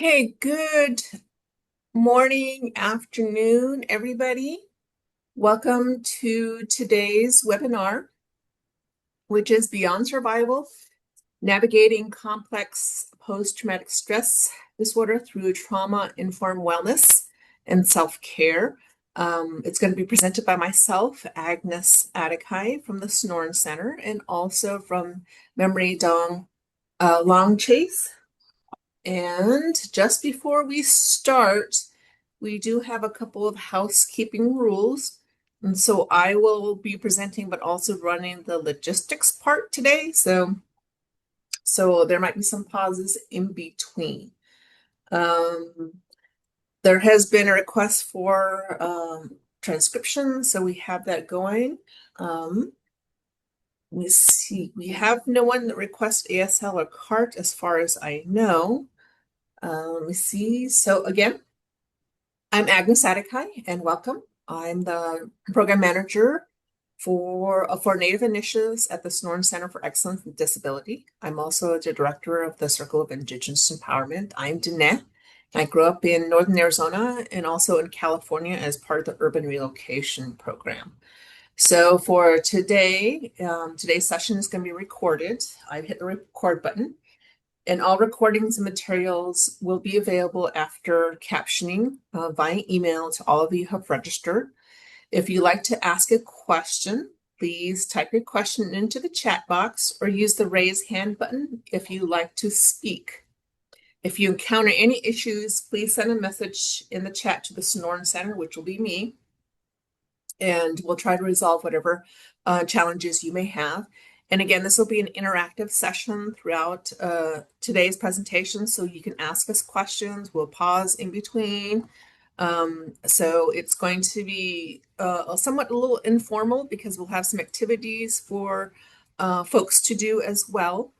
Hey, good morning, afternoon, everybody. Welcome to today's webinar, which is Beyond Survival, Navigating Complex Post-Traumatic Stress Disorder Through Trauma-Informed Wellness and Self-Care. It's going to be presented by myself, Agnes Adikai from the Snoren Center, and also from Memory Dong Long Chase. And just before we start, we do have a couple of housekeeping rules. And so I will be presenting, but also running the logistics part today. So there might be some pauses in between. Um, there has been a request for transcription, so we have that going. Let me see, we have no one that requests ASL or CART as far as I know. Let me see. So again, I'm Agnes Adikai, and welcome. I'm the program manager for Native Initiatives at the Snoren Center for Excellence in Disability. I'm also the director of the Circle of Indigenous Empowerment. I'm Dene. I grew up in Northern Arizona and also in California as part of the Urban Relocation Program. So for today, today's session is going to be recorded. I've hit the record button. And all recordings and materials will be available after captioning via email to all of you who have registered. If you'd like to ask a question, please type your question into the chat box or use the raise hand button if you like to speak. If you encounter any issues, please send a message in the chat to the Snoren Center, which will be me, and we'll try to resolve whatever challenges you may have. And again, this will be an interactive session throughout today's presentation, so you can ask us questions. We'll pause in between. So it's going to be somewhat a little informal because we'll have some activities for folks to do as well.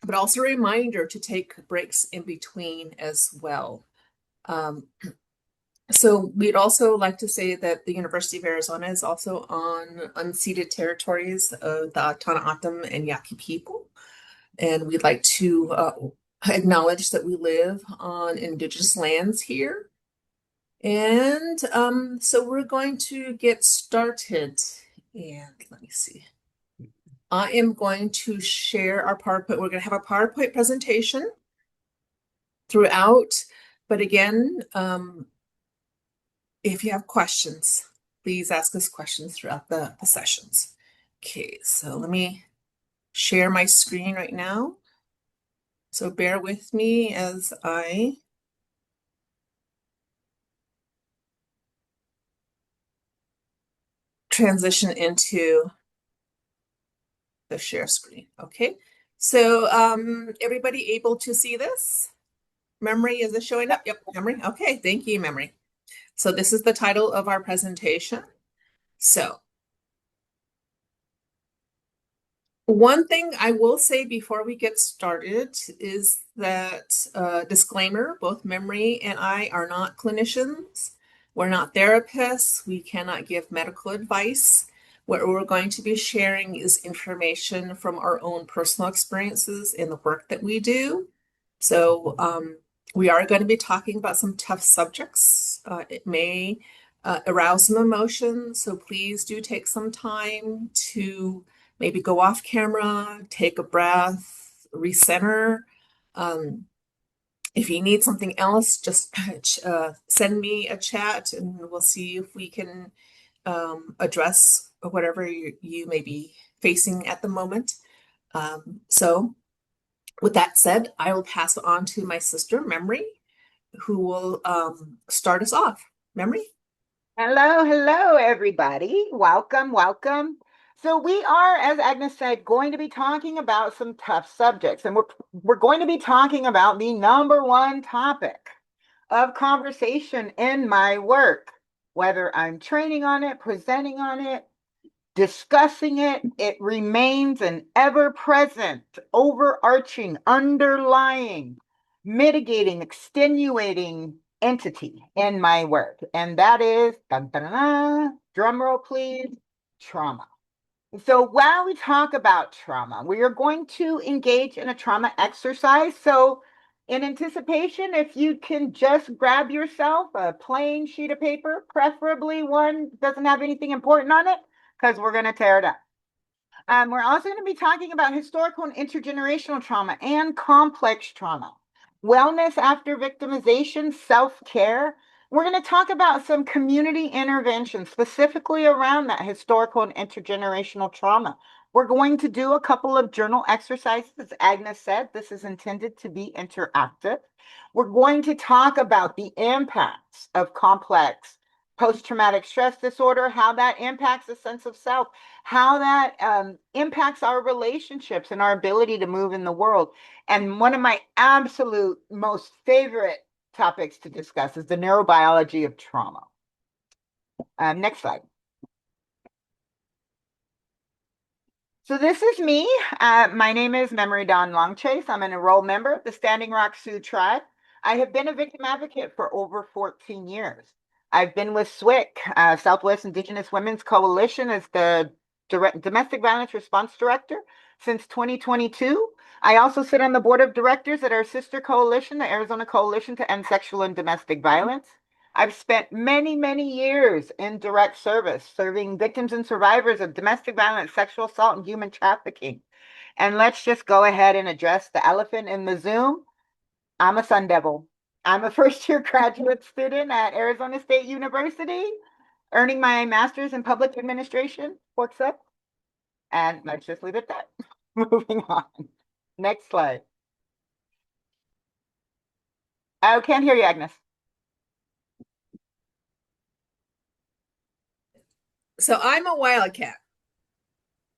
But also a reminder to take breaks in between as well. So we'd also like to say that the University of Arizona is also on unceded territories of the Tohono O'odham and Yaqui people. And we'd like to acknowledge that we live on Indigenous lands here. And so we're going to get started. And let me see. I am going to share our PowerPoint. We're going to have a PowerPoint presentation throughout. But again, if you have questions, please ask us questions throughout the sessions. Okay, so let me share my screen right now. So bear with me as I transition into the share screen. Okay, so everybody able to see this? Memory, is it showing up? Yep, Memory. Okay, thank you, Memory. So this is the title of our presentation. So one thing I will say before we get started is that disclaimer, both Memory and I are not clinicians. We're not therapists. We cannot give medical advice. What we're going to be sharing is information from our own personal experiences in the work that we do. So we are going to be talking about some tough subjects. It may arouse some emotion, so please do take some time to maybe go off camera, take a breath, recenter. If you need something else, just send me a chat and we'll see if we can address whatever you may be facing at the moment. So with that said, I will pass it on to my sister, Memory, who will start us off. Memory? Hello, everybody. Welcome, welcome. So we are, as Agnes said, going to be talking about some tough subjects, and we're going to be talking about the number one topic of conversation in my work, whether I'm training on it, presenting on it, discussing it. It remains an ever-present, overarching, underlying, mitigating, extenuating entity in my work. And that is, dun, dun, dun, drum roll please, trauma. So while we talk about trauma, we are going to engage in a trauma exercise. So In anticipation, if you can just grab yourself a plain sheet of paper, preferably one doesn't have anything important on it, because we're going to tear it up. We're also going to be talking about historical and intergenerational trauma and complex trauma, wellness after victimization, self-care. We're going to talk about some community interventions specifically around that historical and intergenerational trauma. We're going to do a couple of journal exercises. As Agnes said, this is intended to be interactive. We're going to talk about the impacts of complex post-traumatic stress disorder, how that impacts the sense of self, how that impacts our relationships and our ability to move in the world. And one of my absolute most favorite topics to discuss is the neurobiology of trauma. Next slide. So this is me. My name is Memory Dawn Longchase. I'm an enrolled member of the Standing Rock Sioux Tribe. I have been a victim advocate for over 14 years. I've been with SWIWC, Southwest Indigenous Women's Coalition, as the Domestic Violence Response Director since 2022. I also sit on the board of directors at our sister coalition, the Arizona Coalition to End Sexual and Domestic Violence. I've spent many, many years in direct service, serving victims and survivors of domestic violence, sexual assault, and human trafficking. And let's just go ahead and address the elephant in the Zoom. I'm a Sun Devil. I'm a first-year graduate student at Arizona State University, earning my master's in public administration. What's up? And let's just leave it at that. Moving on. Next slide. I can't hear you, Agnes. So I'm a wildcat.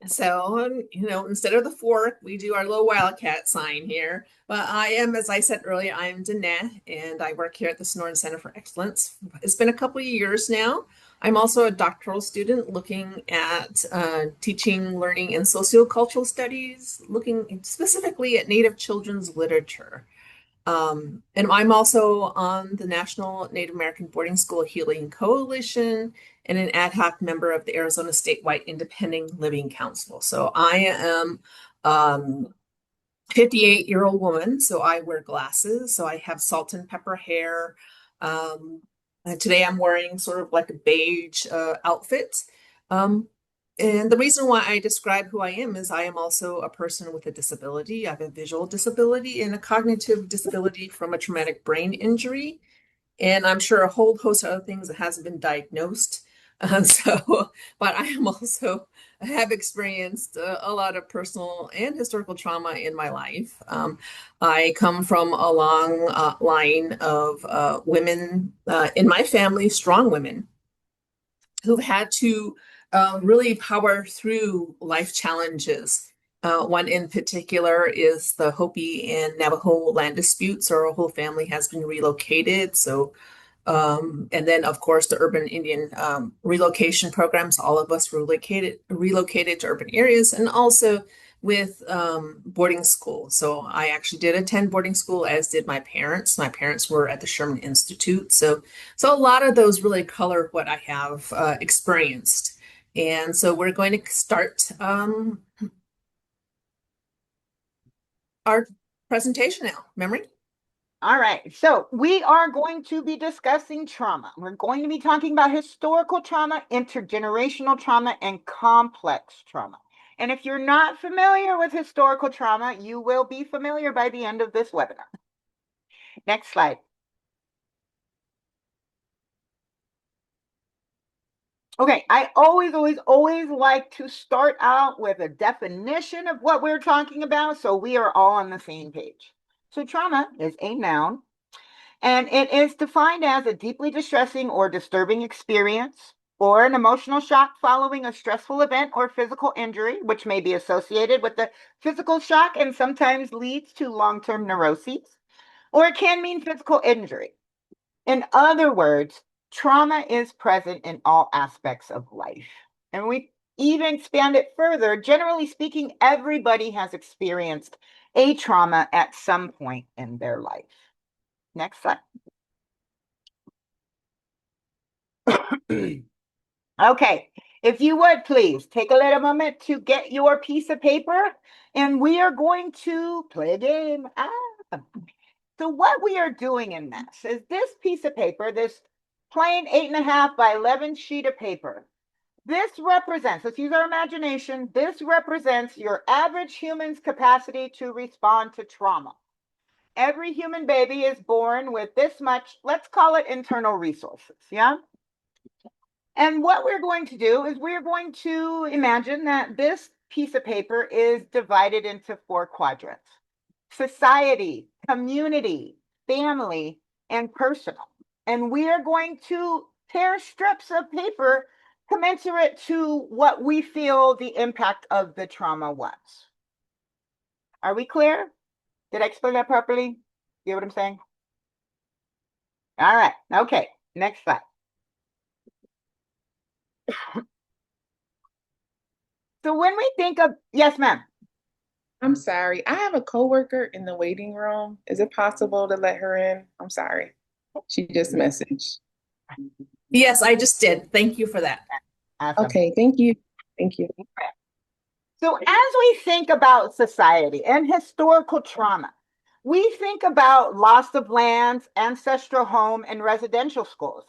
So, instead of the fork, we do our little wildcat sign here. But I am, as I said earlier, I'm Danae, and I work here at the Sonoran Center for Excellence. It's been a couple of years now. I'm also a doctoral student looking at teaching, learning, and sociocultural studies, looking specifically at Native children's literature. And I'm also on the National Native American Boarding School Healing Coalition and an ad hoc member of the Arizona Statewide Independent Living Council. So I am 58-year-old woman, so I wear glasses. So I have salt and pepper hair. And today I'm wearing sort of like a beige outfit. Um, and the reason why I describe who I am is I am also a person with a disability. I have a visual disability and a cognitive disability from a traumatic brain injury. And I'm sure a whole host of other things that hasn't been diagnosed. But I am also have experienced a lot of personal and historical trauma in my life. I come from a long line of women in my family, strong women who've had to really power through life challenges. One in particular is the Hopi and Navajo land disputes. Our whole family has been relocated. And then, of course, the urban Indian relocation programs. All of us relocated to urban areas, and also with boarding school. So I actually did attend boarding school, as did my parents. My parents were at the Sherman Institute. So a lot of those really color what I have experienced. And so we're going to start our presentation now. Memory? All right, so we are going to be discussing trauma. We're going to be talking about historical trauma, intergenerational trauma, and complex trauma. And if you're not familiar with historical trauma, you will be familiar by the end of this webinar. Next slide. Okay, I always like to start out with a definition of what we're talking about so we are all on the same page. So trauma is a noun, and it is defined as a deeply distressing or disturbing experience or an emotional shock following a stressful event or physical injury, which may be associated with the physical shock and sometimes leads to long-term neuroses, or it can mean physical injury. In other words, trauma is present in all aspects of life. And we even expand it further. Generally speaking, everybody has experienced a trauma at some point in their life. Next slide. Okay, if you would please take a little moment to get your piece of paper, and we are going to play a game. So what we are doing in this is this piece of paper, this plain 8.5 by 11 sheet of paper. This represents, let's use our imagination, this represents your average human's capacity to respond to trauma. Every human baby is born with this much, let's call it internal resources, yeah? And what we're going to do is we're going to imagine that this piece of paper is divided into 4 quadrants: society, community, family, and personal. And we are going to tear strips of paper commensurate to what we feel the impact of the trauma was. Are we clear? Did I explain that properly? You get what I'm saying? All right. Okay. Next slide. So when we think of, yes, ma'am. I'm sorry. I have a coworker in the waiting room. Is it possible to let her in? I'm sorry. She just messaged. Yes, I just did. Thank you for that. Awesome. Okay, thank you. Thank you. So as we think about society and historical trauma, we think about loss of lands, ancestral home, and residential schools.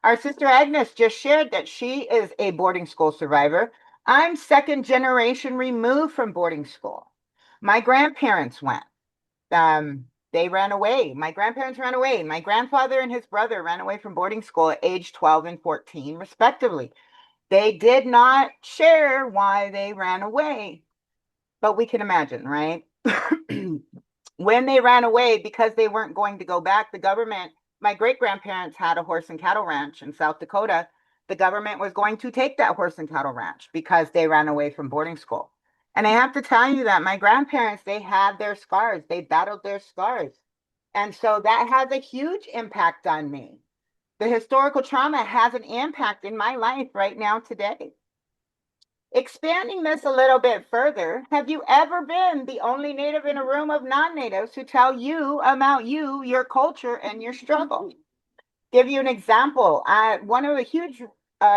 Our sister Agnes just shared that she is a boarding school survivor. I'm second generation removed from boarding school. My grandparents went. They ran away. My grandparents ran away. My grandfather and his brother ran away from boarding school at age 12 and 14, respectively. They did not share why they ran away, but we can imagine, right? When they ran away, because they weren't going to go back, the government, my great grandparents had a horse and cattle ranch in South Dakota. The government was going to take that horse and cattle ranch because they ran away from boarding school. And I have to tell you that my grandparents, they had their scars, they battled their scars. And so that has a huge impact on me. The historical trauma has an impact in my life right now today. Expanding this a little bit further, have you ever been the only Native in a room of non-Natives who tell you about you, your culture, and your struggle? Give you an example. One of the huge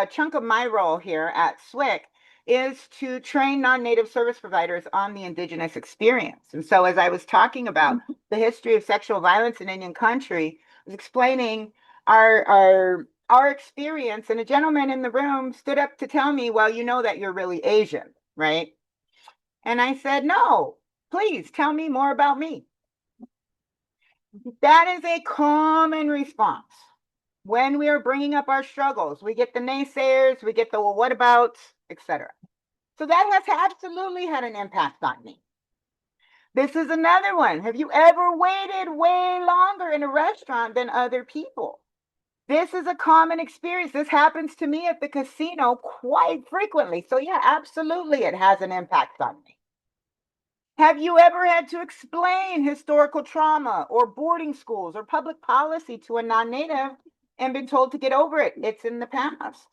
chunk of my role here at SWIC is to train non-Native service providers on the Indigenous experience. And so as I was talking about the history of sexual violence in Indian country, I was explaining our experience, and a gentleman in the room stood up to tell me, well, you know that you're really Asian, right? And I said, no, please tell me more about me. That is a common response. When we are bringing up our struggles, we get the naysayers, we get the well, what about, etc. So that has absolutely had an impact on me. This is another one. Have you ever waited way longer in a restaurant than other people? This is a common experience. This happens to me at the casino quite frequently. So yeah, absolutely it has an impact on me. Have you ever had to explain historical trauma or boarding schools or public policy to a non-Native and been told to get over it? It's in the past.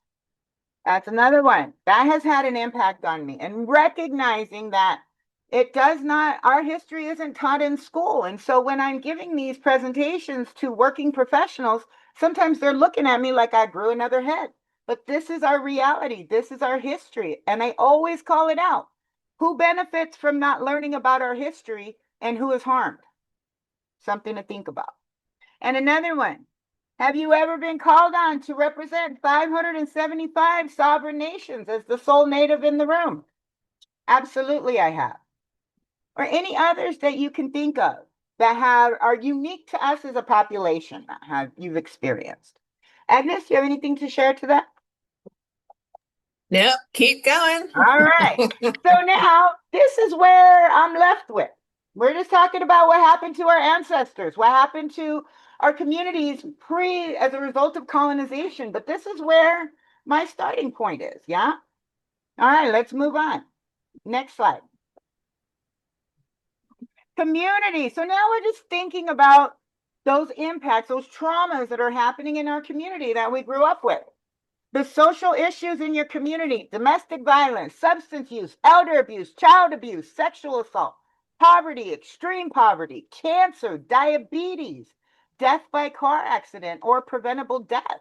That's another one. That has had an impact on me. And recognizing that it does not, our history isn't taught in school. And so when I'm giving these presentations to working professionals, sometimes they're looking at me like I grew another head. But this is our reality. This is our history. And I always call it out. Who benefits from not learning about our history and who is harmed? Something to think about. And another one. Have you ever been called on to represent 575 sovereign nations as the sole Native in the room? Absolutely, I have. Or any others that you can think of that are unique to us as a population that you've experienced. Agnes, do you have anything to share to that? Nope, keep going. All right. So now this is where I'm left with. We're just talking about what happened to our ancestors, what happened to our communities as a result of colonization. But this is where my starting point is. Yeah. All right, let's move on. Next slide. Community. So now we're just thinking about those impacts, those traumas that are happening in our community that we grew up with. The social issues in your community: domestic violence, substance use, elder abuse, child abuse, sexual assault, poverty, extreme poverty, cancer, diabetes, death by car accident, or preventable death.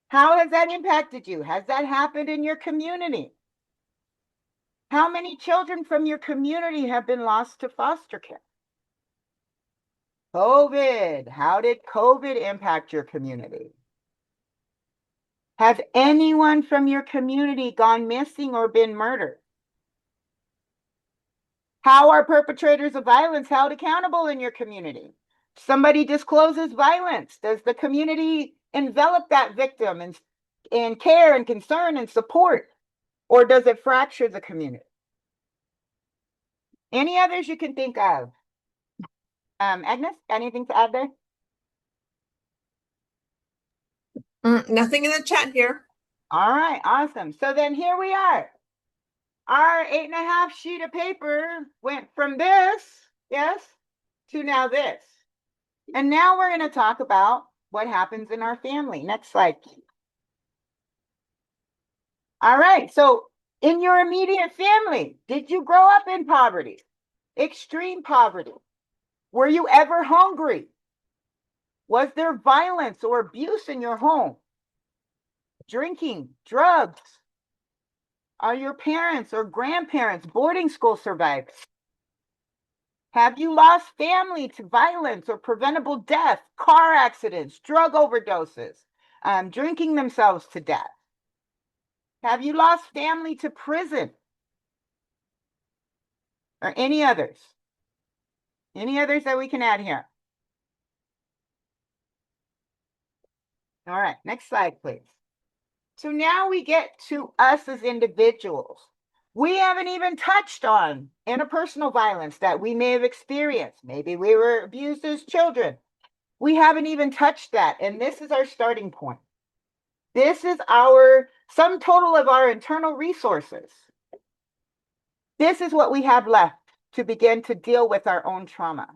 How has that impacted you? Has that happened in your community? How many children from your community have been lost to foster care? COVID. How did COVID impact your community? Has anyone from your community gone missing or been murdered? How are perpetrators of violence held accountable in your community? Somebody discloses violence. Does the community envelop that victim in care and concern and support? Or does it fracture the community? Any others you can think of? Agnes, anything to add there? Nothing in the chat here. All right, awesome. So then here we are. Our 8.5 sheet of paper went from this, yes, to now this. And now we're going to talk about what happens in our family. Next slide, please. All right, so in your immediate family, did you grow up in poverty? Extreme poverty? Were you ever hungry? Was there violence or abuse in your home? Drinking, drugs? Are your parents or grandparents boarding school survivors? Have you lost family to violence or preventable death, car accidents, drug overdoses, drinking themselves to death? Have you lost family to prison? Or any others? Any others that we can add here? All right, next slide, please. So now we get to us as individuals. We haven't even touched on interpersonal violence that we may have experienced. Maybe we were abused as children. We haven't even touched that. And this is our starting point. This is our sum total of our internal resources. This is what we have left to begin to deal with our own trauma.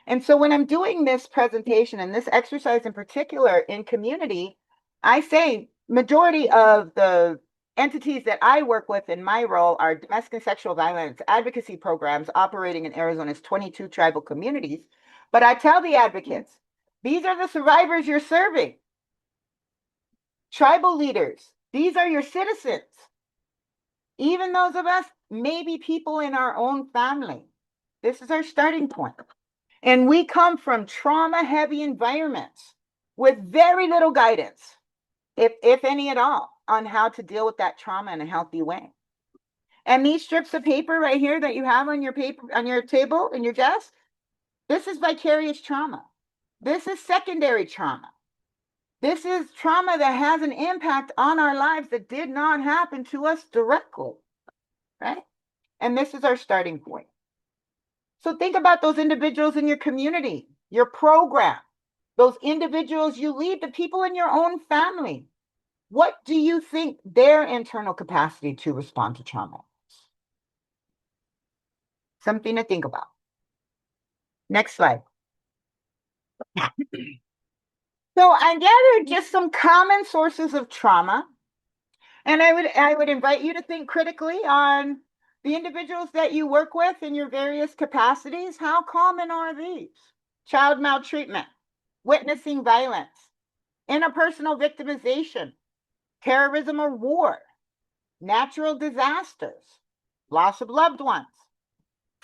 And so when I'm doing this presentation and this exercise in particular in community, I say majority of the entities that I work with in my role are domestic and sexual violence advocacy programs operating in Arizona's 22 tribal communities. But I tell the advocates, these are the survivors you're serving. Tribal leaders, these are your citizens. Even those of us, maybe people in our own family. This is our starting point. And we come from trauma-heavy environments with very little guidance, if any at all, on how to deal with that trauma in a healthy way. And these strips of paper right here that you have on your table, in your desk, this is vicarious trauma. This is secondary trauma. This is trauma that has an impact on our lives that did not happen to us directly, right? And this is our starting point. So think about those individuals in your community, your program, those individuals you lead, the people in your own family. What do you think their internal capacity to respond to trauma is? Something to think about. Next slide. So I gathered just some common sources of trauma. And I would invite you to think critically on the individuals that you work with in your various capacities. How common are these? Child maltreatment, witnessing violence, interpersonal victimization, terrorism or war, natural disasters, loss of loved ones,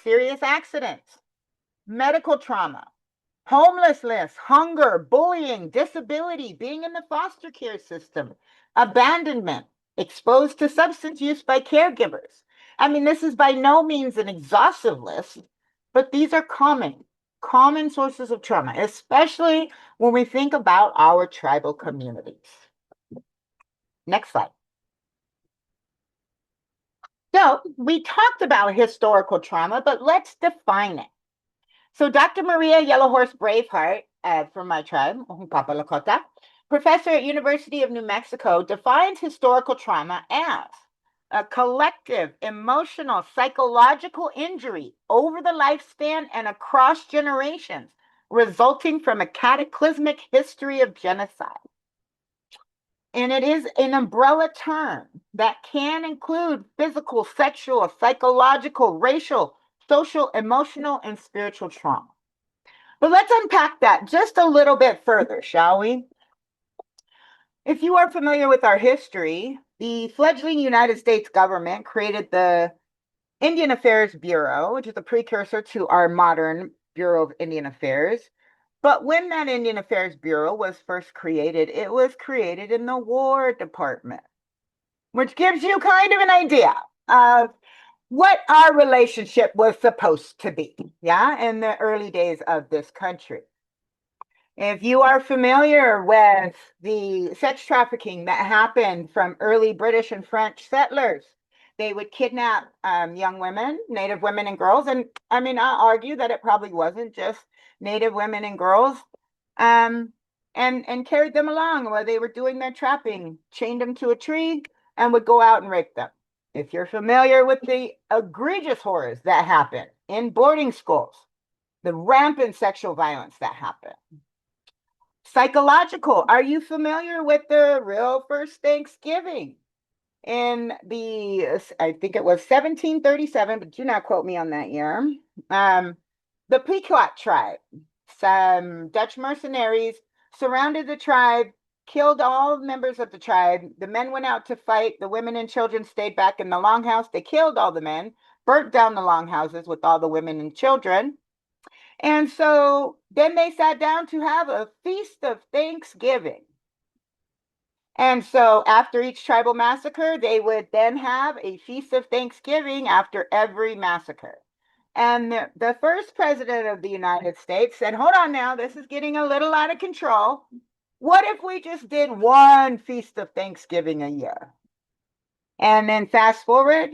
serious accidents, medical trauma, homelessness, hunger, bullying, disability, being in the foster care system, abandonment, exposed to substance use by caregivers. I mean, this is by no means an exhaustive list, but these are common sources of trauma, especially when we think about our tribal communities. Next slide. So we talked about historical trauma, but let's define it. So Dr. Maria Yellowhorse Braveheart from my tribe, Hunkpapa Lakota, professor at University of New Mexico, defines historical trauma as a collective emotional, psychological injury over the lifespan and across generations, resulting from a cataclysmic history of genocide. And it is an umbrella term that can include physical, sexual, psychological, racial, social, emotional, and spiritual trauma. But let's unpack that just a little bit further, shall we? If you are familiar with our history, the fledgling United States government created the Indian Affairs Bureau, which is a precursor to our modern Bureau of Indian Affairs, But when that Indian Affairs Bureau was first created, it was created in the War Department, which gives you kind of an idea of what our relationship was supposed to be, yeah, in the early days of this country. If you are familiar with the sex trafficking that happened from early British and French settlers, they would kidnap young women, Native women and girls. And I mean, I argue that it probably wasn't just Native women and girls, and carried them along while they were doing their trapping, chained them to a tree, and would go out and rape them. If you're familiar with the egregious horrors that happen in boarding schools, the rampant sexual violence that happened. Psychological. Are you familiar with the real first Thanksgiving in I think it was 1737, but do not quote me on that year. The Pequot tribe, some Dutch mercenaries surrounded the tribe, killed all members of the tribe. The men went out to fight. The women and children stayed back in the longhouse. They killed all the men, burnt down the longhouses with all the women and children. And so then they sat down to have a feast of Thanksgiving. And so after each tribal massacre, they would then have a feast of Thanksgiving after every massacre. And the first president of the United States said, hold on now, this is getting a little out of control. What if we just did one feast of Thanksgiving a year? And then fast forward,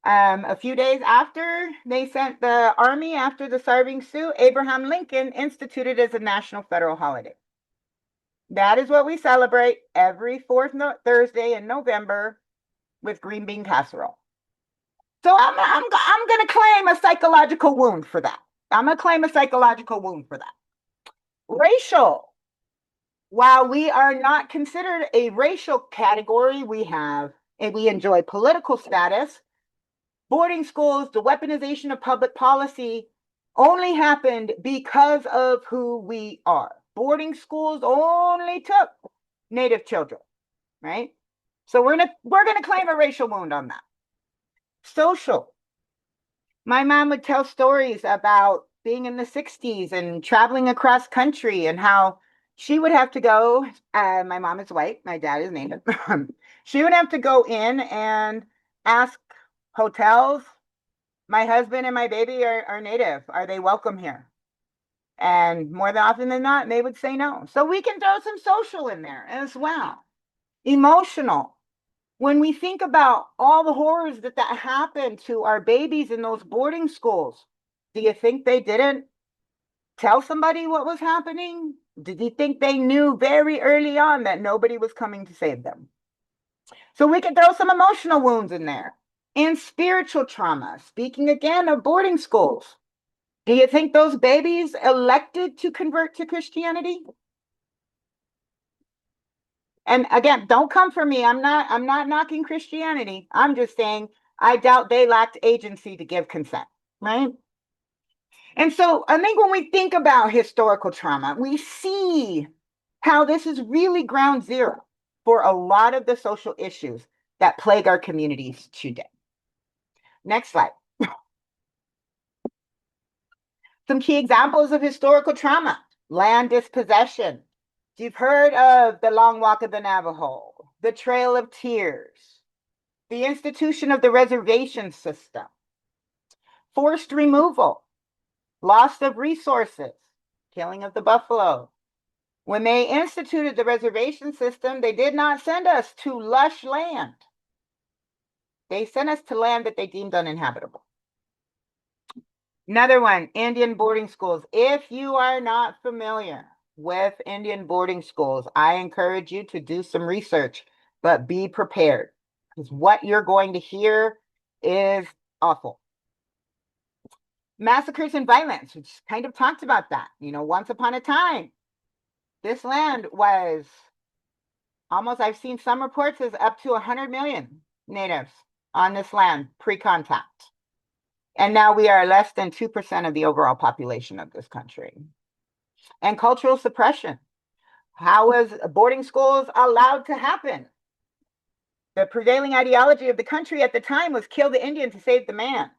a few days after they sent the army after the C-PTSD, Abraham Lincoln instituted as a national federal holiday. That is what we celebrate every fourth Thursday in November with green bean casserole. So I'm going to claim a psychological wound for that. I'm going to claim a psychological wound for that. Racial. While we are not considered a racial category, we enjoy political status. Boarding schools, the weaponization of public policy only happened because of who we are. Boarding schools only took Native children, right? So we're gonna claim a racial wound on that. Social. My mom would tell stories about being in the 60s and traveling across country and how she would have to go. My mom is white, my dad is Native. She would have to go in and ask hotels, my husband and my baby are Native. Are they welcome here? And more often than not, they would say no. So we can throw some social in there as well. Emotional. When we think about all the horrors that happened to our babies in those boarding schools, do you think they didn't tell somebody what was happening? Did you think they knew very early on that nobody was coming to save them? So we can throw some emotional wounds in there. And spiritual trauma. Speaking again of boarding schools, do you think those babies elected to convert to Christianity? And again, don't come for me. I'm not knocking Christianity. I'm just saying I doubt they lacked agency to give consent, right? And so I think when we think about historical trauma, we see how this is really ground zero for a lot of the social issues that plague our communities today. Next slide. Some key examples of historical trauma. Land dispossession. You've heard of the Long Walk of the Navajo, the Trail of Tears, the institution of the reservation system, forced removal, loss of resources, killing of the buffalo. When they instituted the reservation system, they did not send us to lush land. They sent us to land that they deemed uninhabitable. Another one, Indian boarding schools. If you are not familiar with Indian boarding schools, I encourage you to do some research, but be prepared because what you're going to hear is awful. Massacres and violence, which kind of talked about that. You know, once upon a time, this land was almost, I've seen some reports as up to 100 million natives on this land pre-contact. And now we are less than 2% of the overall population of this country. And cultural suppression. How was boarding schools allowed to happen? The prevailing ideology of the country at the time was kill the Indian to save the man.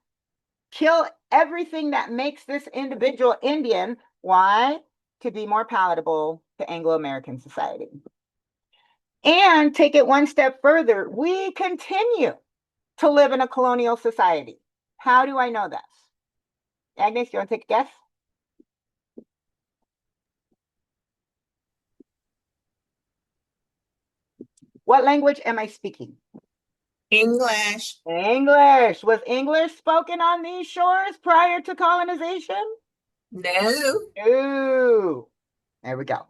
Kill everything that makes this individual Indian. Why? to be more palatable to Anglo-American society. And take it one step further, we continue to live in a colonial society. How do I know this? Agnes, you want to take a guess? What language am I speaking? English. English. Was English spoken on these shores prior to colonization? No. Ooh, there we go.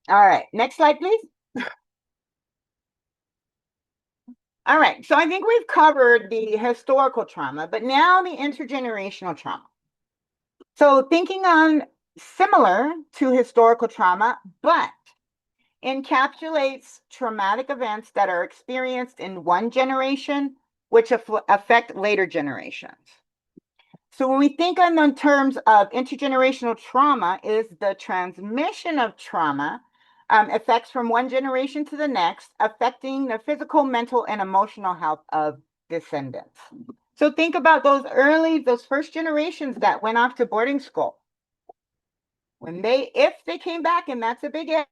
All right, next slide, please. All right, so I think we've covered the historical trauma, but now the intergenerational trauma. So thinking on similar to historical trauma, but encapsulates traumatic events that are experienced in one generation, which affect later generations. So when we think on the terms of intergenerational trauma, is the transmission of trauma effects from one generation to the next, affecting the physical, mental, and emotional health of descendants. So think about those first generations that went off to boarding school. If they came back, and that's a big if.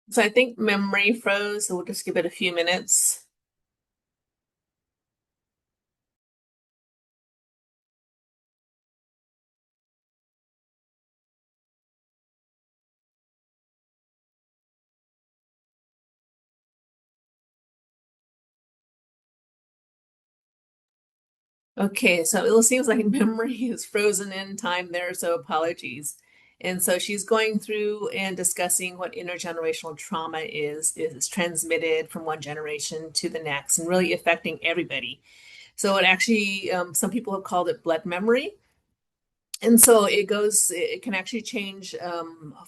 So I think memory froze, so we'll just give it a few minutes. Okay, so it seems like memory is frozen in time there, so apologies. And so she's going through and discussing what intergenerational trauma is transmitted from one generation to the next and really affecting everybody. So it actually, some people have called it blood memory. And so it can actually change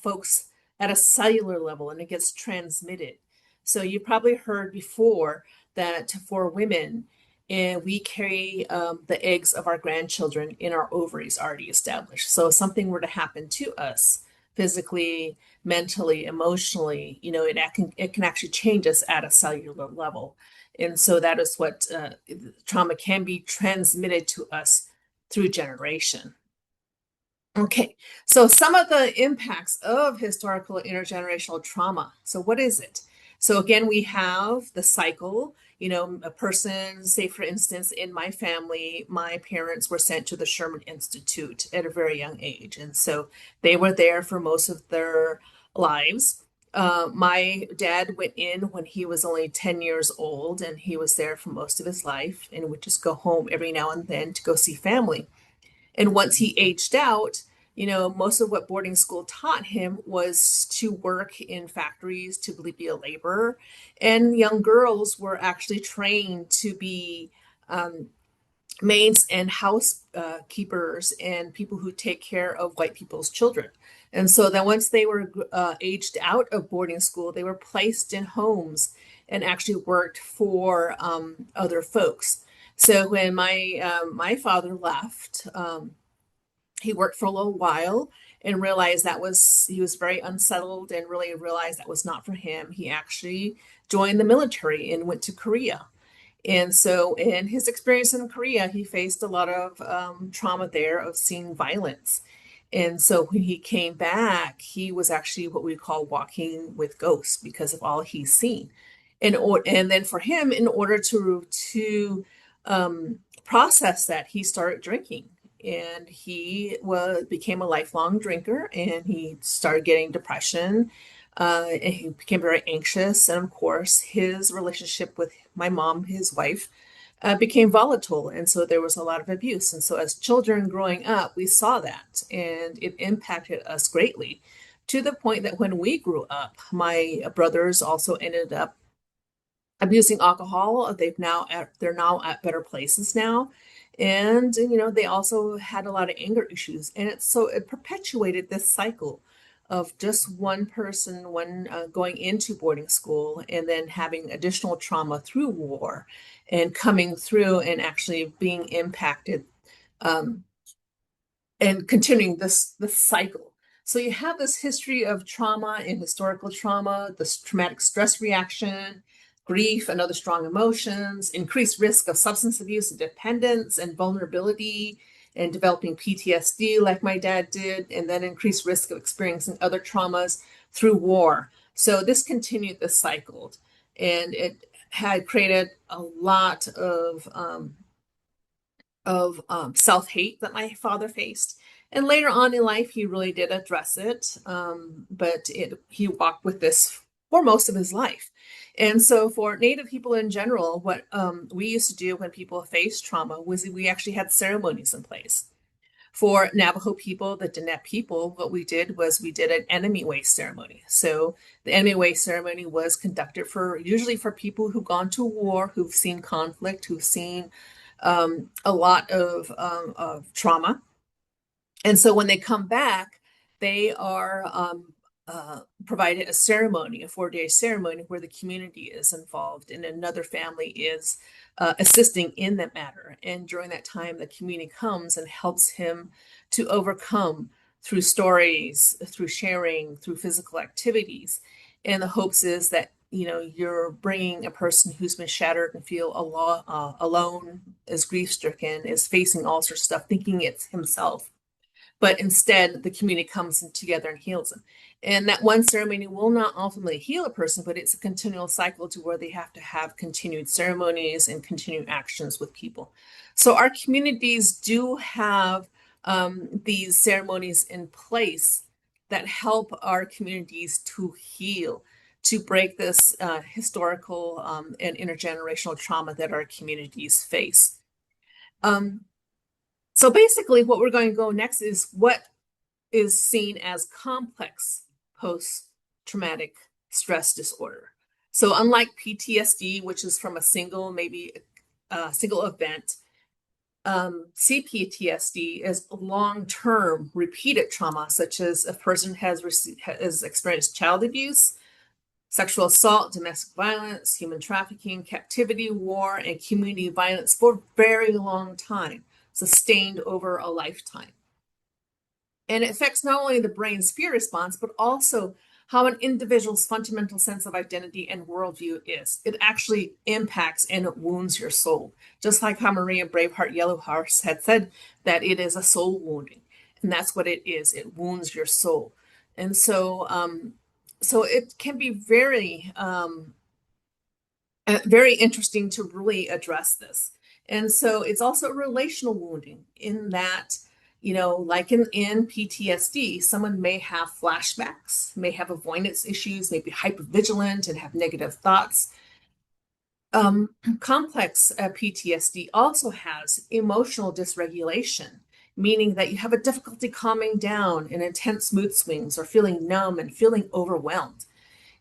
folks at a cellular level and it gets transmitted. So you probably heard before that for women, and we carry the eggs of our grandchildren in our ovaries already established. So if something were to happen to us physically, mentally, emotionally, it can actually change us at a cellular level. And so that is what trauma can be transmitted to us through generation. Okay, so some of the impacts of historical intergenerational trauma. So, what is it? So, again, we have the cycle. A person, say for instance, in my family, my parents were sent to the Sherman Institute at a very young age. And so they were there for most of their lives. My dad went in when he was only 10 years old, and he was there for most of his life and would just go home every now and then to go see family. And once he aged out, most of what boarding school taught him was to work in factories, to be a laborer. And young girls were actually trained to be maids and house keepers and people who take care of white people's children. And so then once they were aged out of boarding school, they were placed in homes and actually worked for other folks. So when my father left, he worked for a little while and realized he was very unsettled and really realized that was not for him. He actually joined the military and went to Korea. And so, in his experience in Korea, he faced a lot of trauma there of seeing violence. And so, when he came back, he was actually what we call walking with ghosts because of all he's seen. And then for him, in order to process that, he started drinking, and he became a lifelong drinker, and he started getting depression, and he became very anxious, and of course his relationship with my mom, his wife, became volatile, and so there was a lot of abuse. And so as children growing up, we saw that, and it impacted us greatly, to the point that when we grew up, my brothers also ended up abusing alcohol. They're now at better places now. And they also had a lot of anger issues. And it perpetuated this cycle of just one person, one going into boarding school and then having additional trauma through war and coming through and actually being impacted, and continuing this cycle. So you have this history of trauma and historical trauma, the traumatic stress reaction, grief and other strong emotions, increased risk of substance abuse and dependence and vulnerability, and developing PTSD like my dad did, and then increased risk of experiencing other traumas through war. So this continued this cycle, and it had created a lot of self-hate that my father faced. And later on in life, he really did address it, but he walked with this for most of his life. And so for Native people in general, what we used to do when people faced trauma was we actually had ceremonies in place. For Navajo people, the Diné people, what we did was we did an enemy way ceremony. So the enemy way ceremony was conducted for usually for people who've gone to war, who've seen conflict, who've seen a lot of trauma. And so when they come back, they are provided a ceremony, a 4-day ceremony where the community is involved and another family is assisting in that matter. And during that time, the community comes and helps him to overcome through stories, through sharing, through physical activities. And the hopes is that you're bringing a person who's been shattered and feel alone, is grief stricken, is facing all sorts of stuff, thinking it's himself. But instead, the community comes together and heals them. And that one ceremony will not ultimately heal a person, but it's a continual cycle to where they have to have continued ceremonies and continued actions with people. So our communities do have these ceremonies in place that help our communities to heal, to break this historical and intergenerational trauma that our communities face. So basically, what we're going to go next is what is seen as complex post-traumatic stress disorder. So unlike PTSD, which is from a single, maybe a single event, C-PTSD is long-term repeated trauma, such as a person has experienced child abuse, sexual assault, domestic violence, human trafficking, captivity, war, and community violence for a very long time, sustained over a lifetime. And it affects not only the brain's fear response, but also how an individual's fundamental sense of identity and worldview is. It actually impacts and it wounds your soul. Just like how Maria Braveheart Yellowhorse had said that it is a soul wounding. And that's what it is. It wounds your soul. And so, so it can be very, very interesting to really address this. And so it's also relational wounding in that, like in PTSD, someone may have flashbacks, may have avoidance issues, may be hypervigilant and have negative thoughts. Complex PTSD also has emotional dysregulation, meaning that you have a difficulty calming down in intense mood swings or feeling numb and feeling overwhelmed.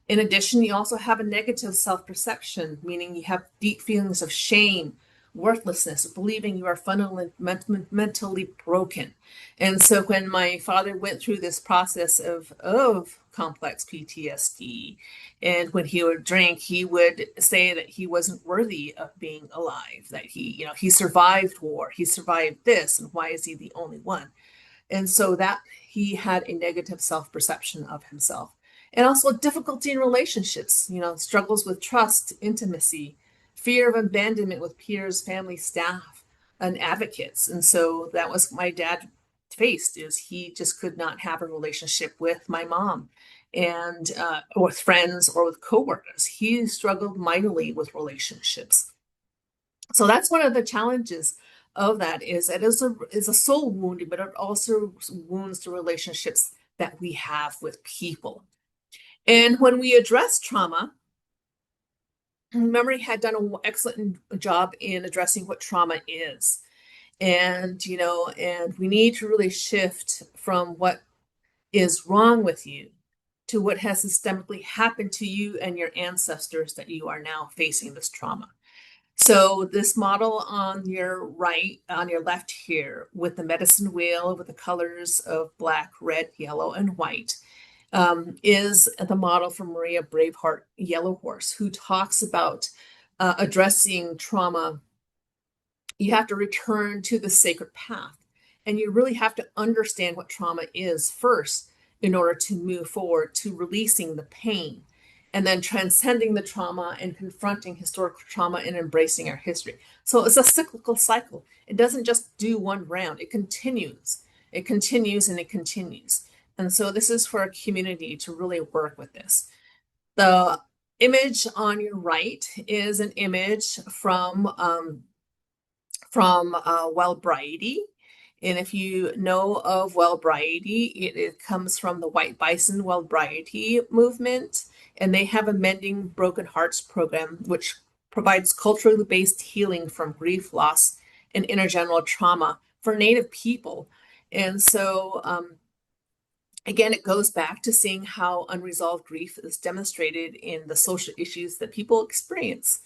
In addition, you also have a negative self-perception, meaning you have deep feelings of shame, worthlessness, believing you are fundamentally broken. And so when my father went through this process of complex PTSD, and when he would drink, he would say that he wasn't worthy of being alive, that he survived war, he survived this, and why is he the only one? And so that he had a negative self-perception of himself. And also difficulty in relationships, struggles with trust, intimacy, fear of abandonment with peers, family, staff, and advocates. And so that was my dad faced, is he just could not have a relationship with my mom and with friends or with coworkers. He struggled mightily with relationships. So that's one of the challenges of that, is it is a soul wounding, but it also wounds the relationships that we have with people. And when we address trauma, Memory had done an excellent job in addressing what trauma is. And, and we need to really shift from what is wrong with you to what has systemically happened to you and your ancestors that you are now facing this trauma. So this model on your right, on your left here, with the medicine wheel, with the colors of black, red, yellow, and white, is the model from Maria Braveheart Yellowhorse, who talks about addressing trauma. You have to return to the sacred path, and you really have to understand what trauma is first, in order to move forward to releasing the pain and then transcending the trauma and confronting historical trauma and embracing our history. So it's a cyclical cycle. It doesn't just do one round, it continues. It continues and it continues. And so this is for a community to really work with this. The image on your right is an image from Wellbriety. And if you know of Wellbriety, it comes from the White Bison Wellbriety movement. And they have a Mending Broken Hearts program, which provides culturally based healing from grief, loss, and intergenerational trauma for Native people. And so, again, it goes back to seeing how unresolved grief is demonstrated in the social issues that people experience.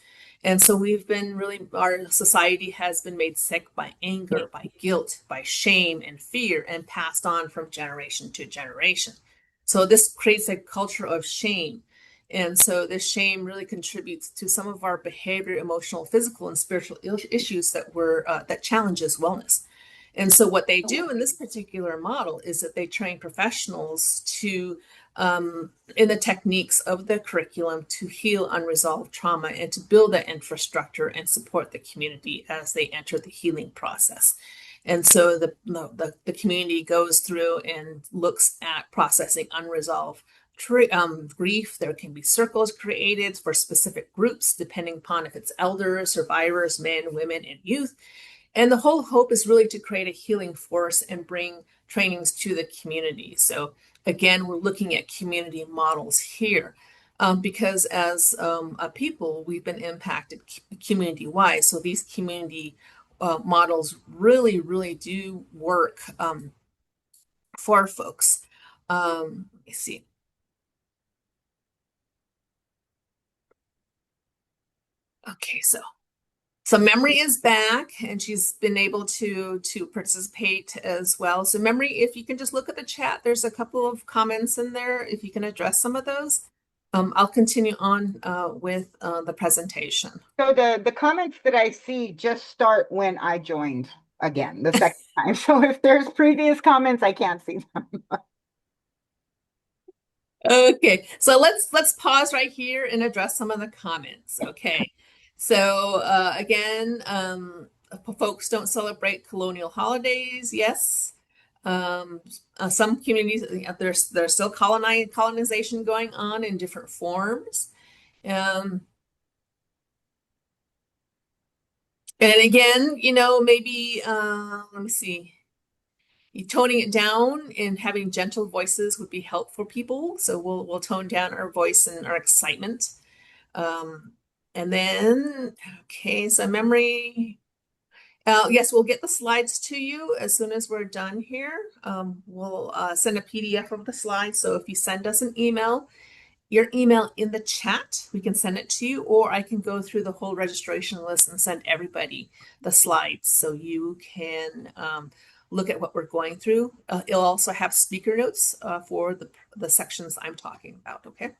And so we've been really, our society has been made sick by anger, by guilt, by shame and fear, and passed on from generation to generation. So this creates a culture of shame. And so this shame really contributes to some of our behavior, emotional, physical, and spiritual issues that challenges wellness. And so what they do in this particular model is that they train professionals to in the techniques of the curriculum to heal unresolved trauma and to build that infrastructure and support the community as they enter the healing process. And so the community goes through and looks at processing unresolved grief. There can be circles created for specific groups, depending upon if it's elders, survivors, men, women, and youth. And the whole hope is really to create a healing force and bring trainings to the community. So again, we're looking at community models here because as a people, we've been impacted community-wide. So these community models really, really do work for folks. Let me see. Okay, so Memory is back and she's been able to participate as well. So Memory, if you can just look at the chat, there's a couple of comments in there. If you can address some of those, I'll continue on with the presentation. So the comments that I see just start when I joined again the second time. So if there's previous comments, I can't see them. Okay, so let's pause right here and address some of the comments. Okay, so again, folks don't celebrate colonial holidays. Yes, some communities there's still colonization going on in different forms. And again, maybe let me see. Toning it down and having gentle voices would be helpful for people. So we'll tone down our voice and our excitement. And then, okay, so Memory. Yes, we'll get the slides to you as soon as we're done here. We'll send a PDF of the slides. So if you send us an email, your email in the chat, we can send it to you, or I can go through the whole registration list and send everybody the slides so you can look at what we're going through. It'll also have speaker notes for the sections I'm talking about, okay?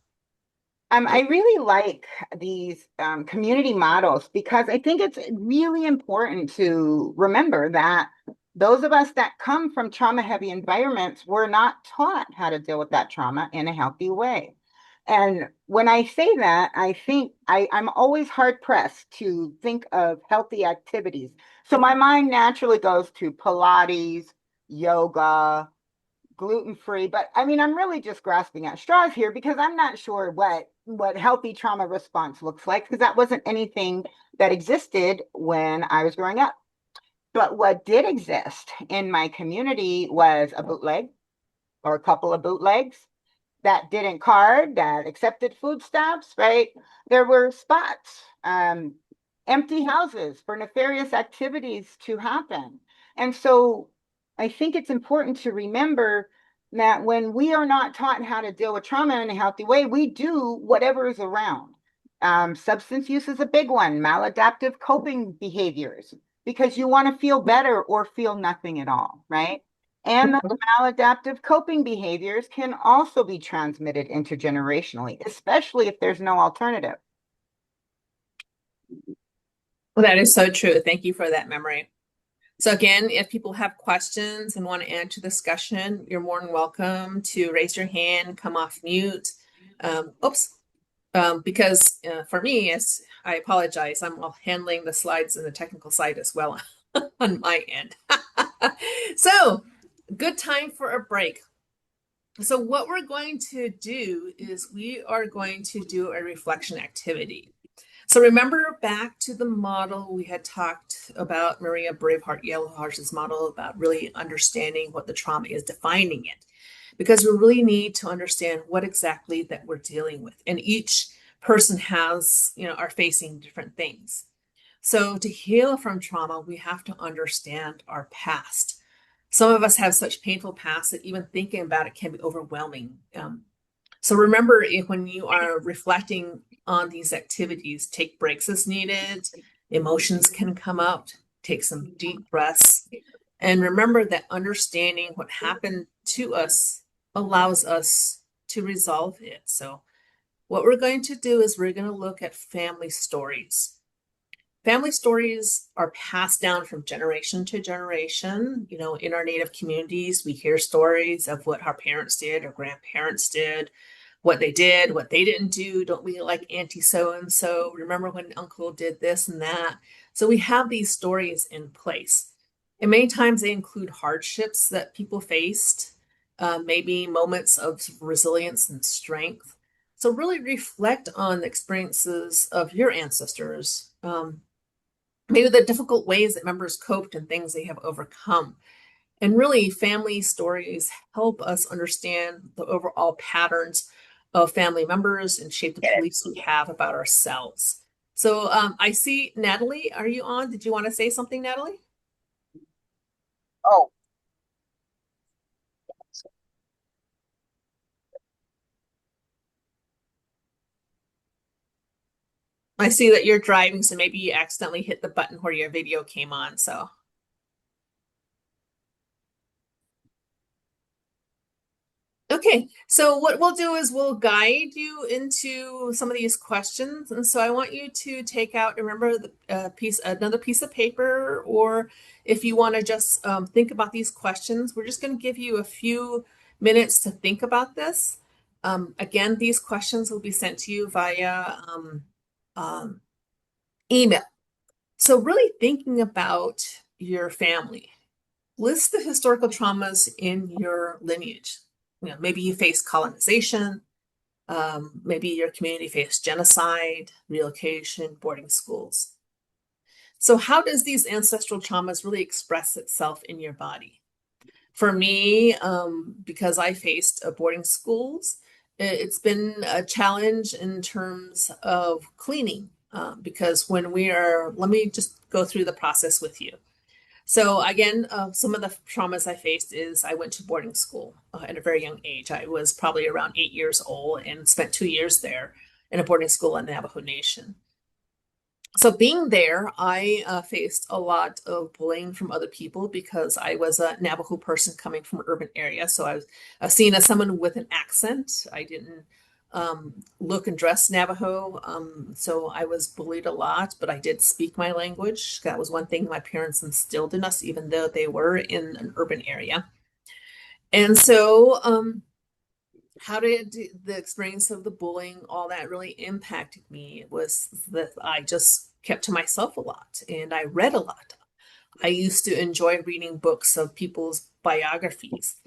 I really like these community models because I think it's really important to remember that those of us that come from trauma-heavy environments were not taught how to deal with that trauma in a healthy way. And when I say that, I think I'm always hard-pressed to think of healthy activities. So my mind naturally goes to Pilates, yoga, gluten-free, but I mean, I'm really just grasping at straws here because I'm not sure what healthy trauma response looks like because that wasn't anything that existed when I was growing up. But what did exist in my community was a bootleg or a couple of bootlegs that didn't card, that accepted food stamps, right? There were spots, empty houses for nefarious activities to happen. And so I think it's important to remember that when we are not taught how to deal with trauma in a healthy way, we do whatever is around. Substance use is a big one, maladaptive coping behaviors, because you want to feel better or feel nothing at all, right? And the maladaptive coping behaviors can also be transmitted intergenerationally, especially if there's no alternative. Well, that is so true. Thank you for that Memory. So again, if people have questions and want to add to the discussion, you're more than welcome to raise your hand, come off mute. Because for me, I apologize, I'm all handling the slides and the technical side as well on my end. So, good time for a break. So what we're going to do is we are going to do a reflection activity. So remember back to the model we had talked about, Maria Braveheart Yellowhorse's model, about really understanding what the trauma is, defining it, because we really need to understand what exactly that we're dealing with. And each person has, are facing different things. So to heal from trauma, we have to understand our past. Some of us have such painful past that even thinking about it can be overwhelming. So remember, when you are reflecting on these activities, take breaks as needed. Emotions can come up. Take some deep breaths. And remember that understanding what happened to us allows us to resolve it. So what we're going to do is we're going to look at family stories. Family stories are passed down from generation to generation. In our Native communities, we hear stories of what our parents did or grandparents did, what they did, what they didn't do. Don't we like Auntie so-and-so? Remember when Uncle did this and that? So we have these stories in place. And many times they include hardships that people faced, maybe moments of resilience and strength. So really reflect on the experiences of your ancestors. Maybe the difficult ways that members coped and things they have overcome. And really, family stories help us understand the overall patterns of family members and shape the beliefs we have about ourselves. So I see Natalie, are you on? Did you want to say something, Natalie? Oh, I see that you're driving, so maybe you accidentally hit the button where your video came on. So okay, so what we'll do is we'll guide you into some of these questions. And so I want you to take out, remember, another piece of paper, or if you want to just think about these questions, we're just going to give you a few minutes to think about this. Again, these questions will be sent to you via um, email. So really thinking about your family. List the historical traumas in your lineage. Maybe you face colonization, maybe your community faced genocide, relocation, boarding schools. So how does these ancestral traumas really express itself in your body? For me, because I faced boarding schools, it's been a challenge in terms of cleaning, because let me just go through the process with you. So again, some of the traumas I faced is I went to boarding school at a very young age. I was probably around 8 years old and spent 2 years there in a boarding school in Navajo Nation. So being there, I faced a lot of bullying from other people because I was a Navajo person coming from an urban area. So I was seen as someone with an accent. I didn't look and dress Navajo. So I was bullied a lot, but I did speak my language. That was one thing my parents instilled in us, even though they were in an urban area. And so, how did the experience of the bullying, all that really impacted me was that I just kept to myself a lot and I read a lot. I used to enjoy reading books of people's biographies.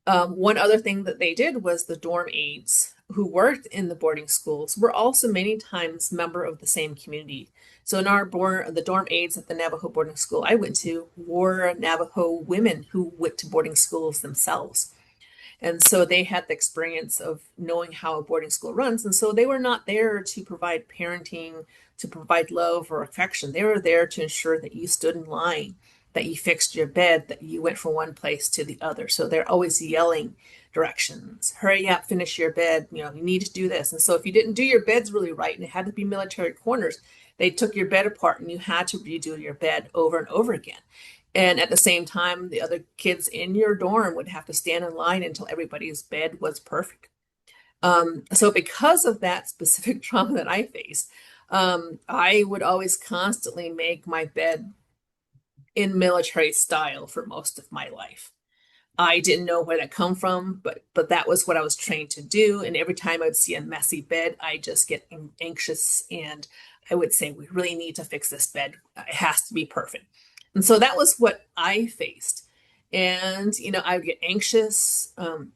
One other thing that they did was the dorm aides who worked in the boarding schools were also many times member of the same community. So in the dorm aides at the Navajo boarding school I went to were Navajo women who went to boarding schools themselves. And so they had the experience of knowing how a boarding school runs. And so they were not there to provide parenting, to provide love or affection. They were there to ensure that you stood in line, that you fixed your bed, that you went from one place to the other. So they're always yelling directions. Hurry up, finish your bed. You need to do this. And so if you didn't do your beds really right, and it had to be military corners, they took your bed apart and you had to redo your bed over and over again. And at the same time, the other kids in your dorm would have to stand in line until everybody's bed was perfect. So because of that specific trauma that I faced, I would always constantly make my bed in military style for most of my life. I didn't know where that come from, but that was what I was trained to do. And every time I'd see a messy bed, I just get anxious, and I would say, we really need to fix this bed. It has to be perfect. And so that was what I faced. And I would get anxious. I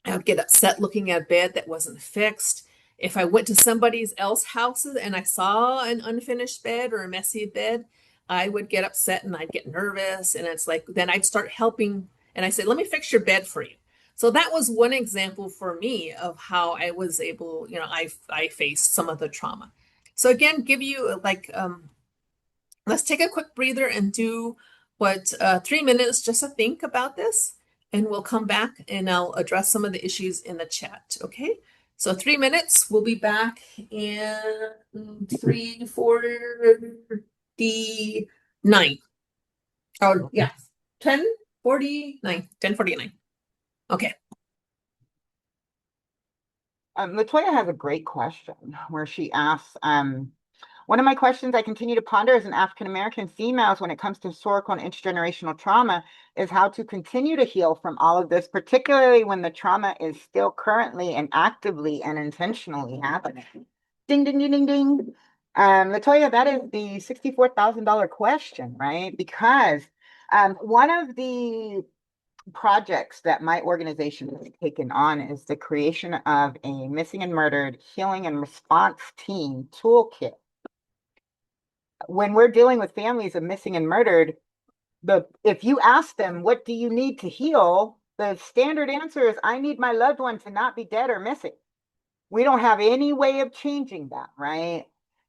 would get upset looking at a bed that wasn't fixed. If I went to somebody else's houses and I saw an unfinished bed or a messy bed, I would get upset and I'd get nervous. And it's like, then I'd start helping. And I said, let me fix your bed for you. So that was one example for me of how I was able, I faced some of the trauma. So again, give you let's take a quick breather and do 3 minutes just to think about this. And we'll come back and I'll address some of the issues in the chat. Okay. So 3 minutes, we'll be back in 3:49. Oh, yeah. 10:49. 10:49. Okay. Latoya has a great question where she asks, one of my questions I continue to ponder as an African-American female when it comes to historical and intergenerational trauma is how to continue to heal from all of this, particularly when the trauma is still currently and actively and intentionally happening. Ding, ding, ding, ding, ding. Latoya, that is the $64,000 question, right? Because one of the projects that my organization has taken on is the creation of a missing and murdered healing and response team toolkit. When we're dealing with families of missing and murdered, if you ask them, what do you need to heal? The standard answer is, I need my loved one to not be dead or missing. We don't have any way of changing that, right?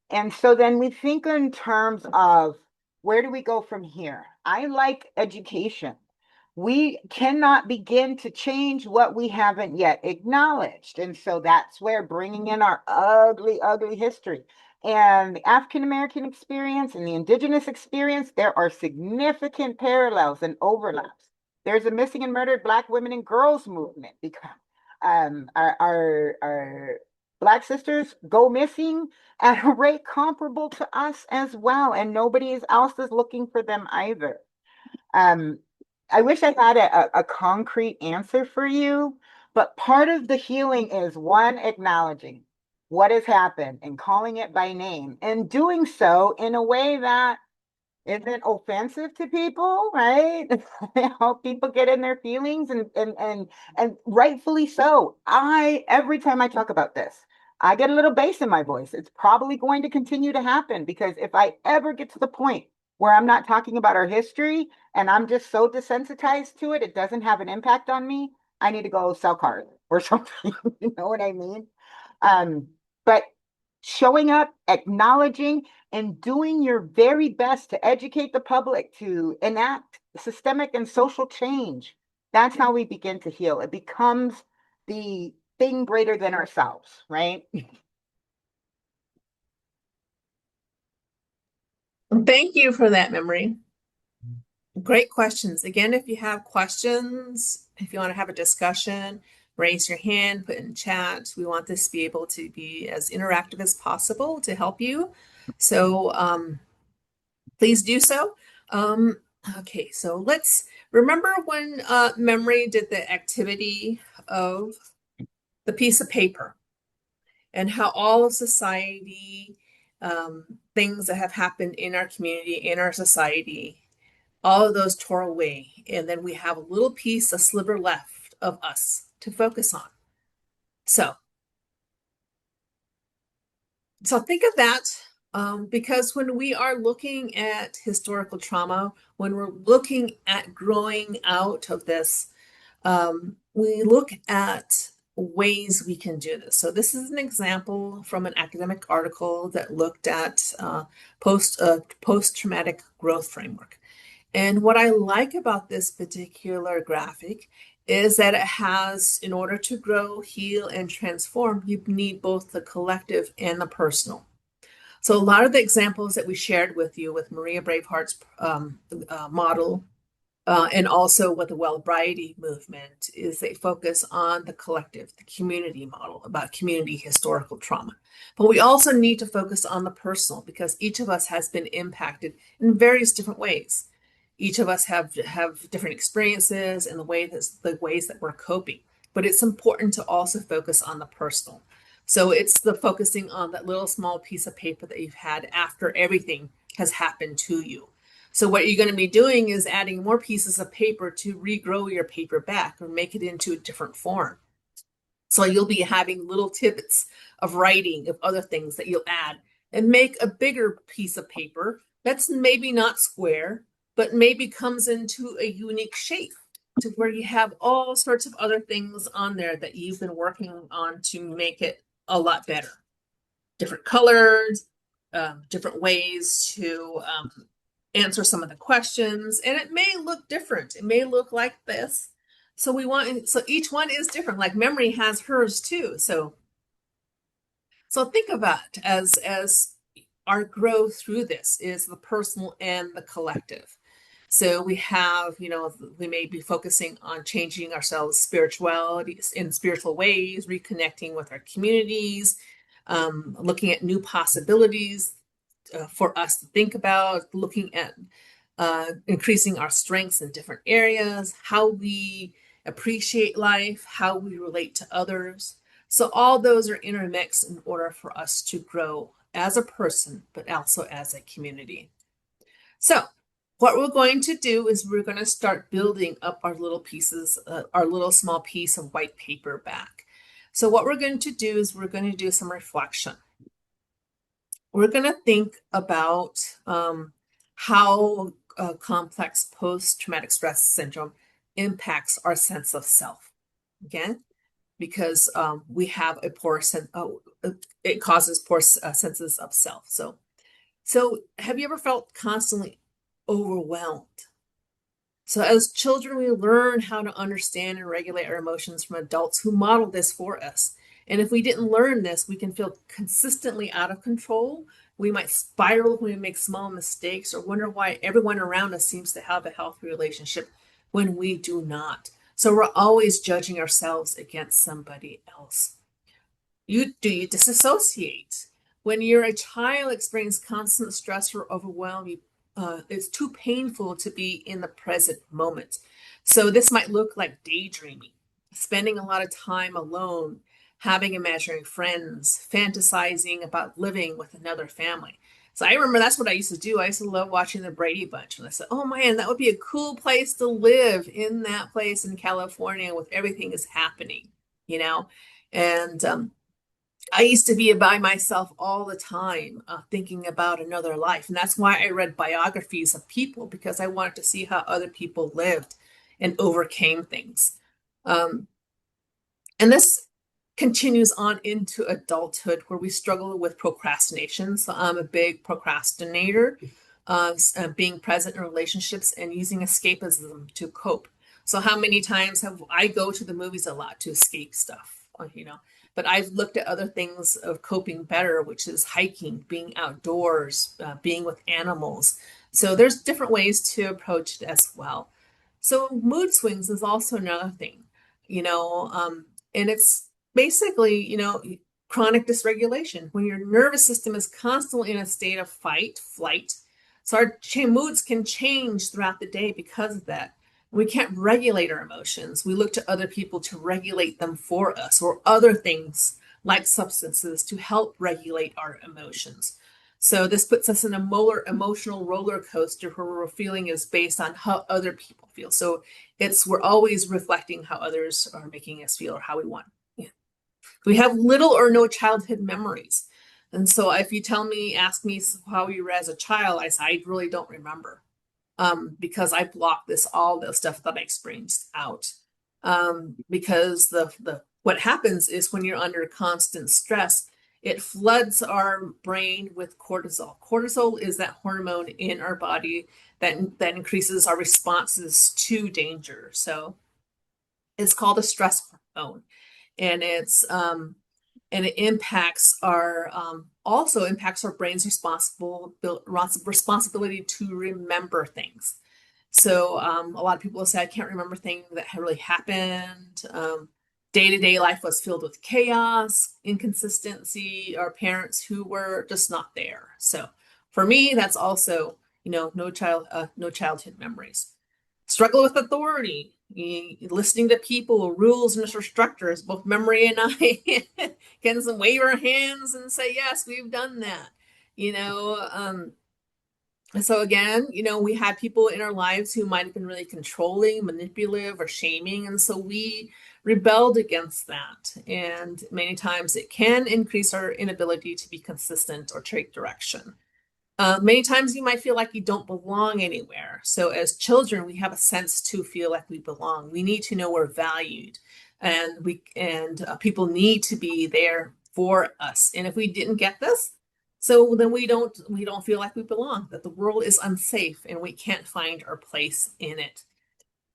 And so then we think in terms of, where do we go from here? I like education. We cannot begin to change what we haven't yet acknowledged. And so that's where bringing in our ugly, ugly history and the African-American experience and the Indigenous experience, there are significant parallels and overlaps. There's a missing and murdered Black women and girls movement because our Black sisters go missing at a rate comparable to us as well, and nobody else is looking for them either. I wish I had a concrete answer for you, but part of the healing is one, acknowledging what has happened and calling it by name, and doing so in a way that isn't offensive to people, right? Help people get in their feelings and rightfully so. Every time I talk about this, I get a little bass in my voice. It's probably going to continue to happen because if I ever get to the point where I'm not talking about our history and I'm just so desensitized to it, it doesn't have an impact on me, I need to go sell cars or something. You know what I mean? But showing up, acknowledging, and doing your very best to educate the public, to enact systemic and social change. That's how we begin to heal. It becomes the thing greater than ourselves, right? Thank you for that, Memory. Great questions. Again, if you have questions, if you want to have a discussion, raise your hand, put in chat. We want this to be able to be as interactive as possible to help you. So please do so. Okay, so let's remember when Memory did the activity of the piece of paper and how all of society, things that have happened in our community, in our society, all of those tore away. And then we have a little piece, a sliver left of us to focus on. So think of that, because when we are looking at historical trauma, when we're looking at growing out of this, we look at ways we can do this. So this is an example from an academic article that looked at post-traumatic growth framework. And what I like about this particular graphic is that it has, in order to grow, heal, and transform, you need both the collective and the personal. So a lot of the examples that we shared with you with Maria Braveheart's model, and also with the Wellbriety movement, is they focus on the collective, the community model about community historical trauma. But we also need to focus on the personal because each of us has been impacted in various different ways. Each of us have different experiences and the ways that we're coping. But it's important to also focus on the personal. So it's the focusing on that little small piece of paper that you've had after everything has happened to you. So what you're going to be doing is adding more pieces of paper to regrow your paper back or make it into a different form. So you'll be having little tidbits of writing of other things that you'll add and make a bigger piece of paper that's maybe not square, but maybe comes into a unique shape to where you have all sorts of other things on there that you've been working on to make it a lot better. Different colors, different ways to answer some of the questions, and it may look different. It may look like this. So each one is different. Like memory has hers too. So think about it as our growth through this is the personal and the collective. So we have, we may be focusing on changing ourselves spirituality in spiritual ways, reconnecting with our communities, looking at new possibilities for us to think about, looking at increasing our strengths in different areas, how we appreciate life, how we relate to others. So all those are intermixed in order for us to grow as a person, but also as a community. So what we're going to do is we're going to start building up our little pieces, our little small piece of white paper back. So what we're going to do is we're going to do some reflection. We're going to think about how complex post-traumatic stress syndrome impacts our sense of self. Again, because we have a poor sense, it causes poor senses of self. So have you ever felt constantly overwhelmed? So as children, we learn how to understand and regulate our emotions from adults who model this for us. And if we didn't learn this, we can feel consistently out of control. We might spiral when we make small mistakes or wonder why everyone around us seems to have a healthy relationship when we do not. So we're always judging ourselves against somebody else. Do you disassociate? When you're a child experiencing constant stress or overwhelm, it's too painful to be in the present moment. So this might look like daydreaming, spending a lot of time alone, having imaginary friends, fantasizing about living with another family. So I remember that's what I used to do. I used to love watching the Brady Bunch. And I said, oh man, that would be a cool place to live, in that place in California with everything is happening, And I used to be by myself all the time, thinking about another life. And that's why I read biographies of people, because I wanted to see how other people lived and overcame things. And this continues on into adulthood, where we struggle with procrastination. So I'm a big procrastinator, being present in relationships and using escapism to cope. So how many times have I go to the movies a lot to escape stuff, But I've looked at other things of coping better, which is hiking, being outdoors, being with animals. So there's different ways to approach it as well. So mood swings is also another thing, and it's basically, chronic dysregulation when your nervous system is constantly in a state of fight, flight. So our moods can change throughout the day because of that. We can't regulate our emotions. We look to other people to regulate them for us, or other things like substances to help regulate our emotions. So this puts us in a emotional roller coaster where we're feeling is based on how other people feel. So we're always reflecting how others are making us feel or how we want. Yeah. We have little or no childhood memories. And so if you ask me how you were as a child, I really don't remember. Because I blocked all the stuff that I experienced out. Because what happens is when you're under constant stress, it floods our brain with cortisol. Cortisol is that hormone in our body that increases our responses to danger. So it's called a stress hormone, and it also impacts our brain's responsibility to remember things. So a lot of people will say, I can't remember things that really happened. Day-to-day life was filled with chaos, inconsistency, or parents who were just not there. So for me, that's also, no childhood memories. Struggle with authority, listening to people, rules, and instructors, both Memory and I can wave our hands and say, yes, we've done that. You know, so again, we had people in our lives who might have been really controlling, manipulative, or shaming. And so we rebelled against that. And many times it can increase our inability to be consistent or take direction. Many times you might feel like you don't belong anywhere. So as children, we have a sense to feel like we belong. We need to know we're valued, and people need to be there for us. And if we didn't get this, so then we don't feel like we belong. That the world is unsafe and we can't find our place in it.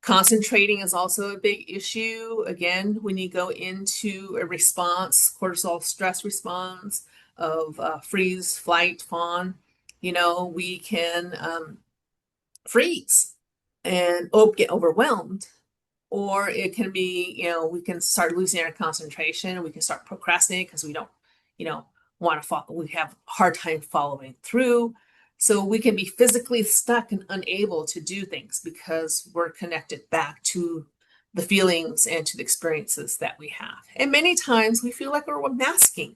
Concentrating is also a big issue. Again, when you go into a response, cortisol stress response of freeze, flight, fawn, we can freeze and get overwhelmed, or it can be, we can start losing our concentration. We can start procrastinating because we don't, want to follow. We have a hard time following through. So we can be physically stuck and unable to do things because we're connected back to the feelings and to the experiences that we have. And many times we feel like we're masking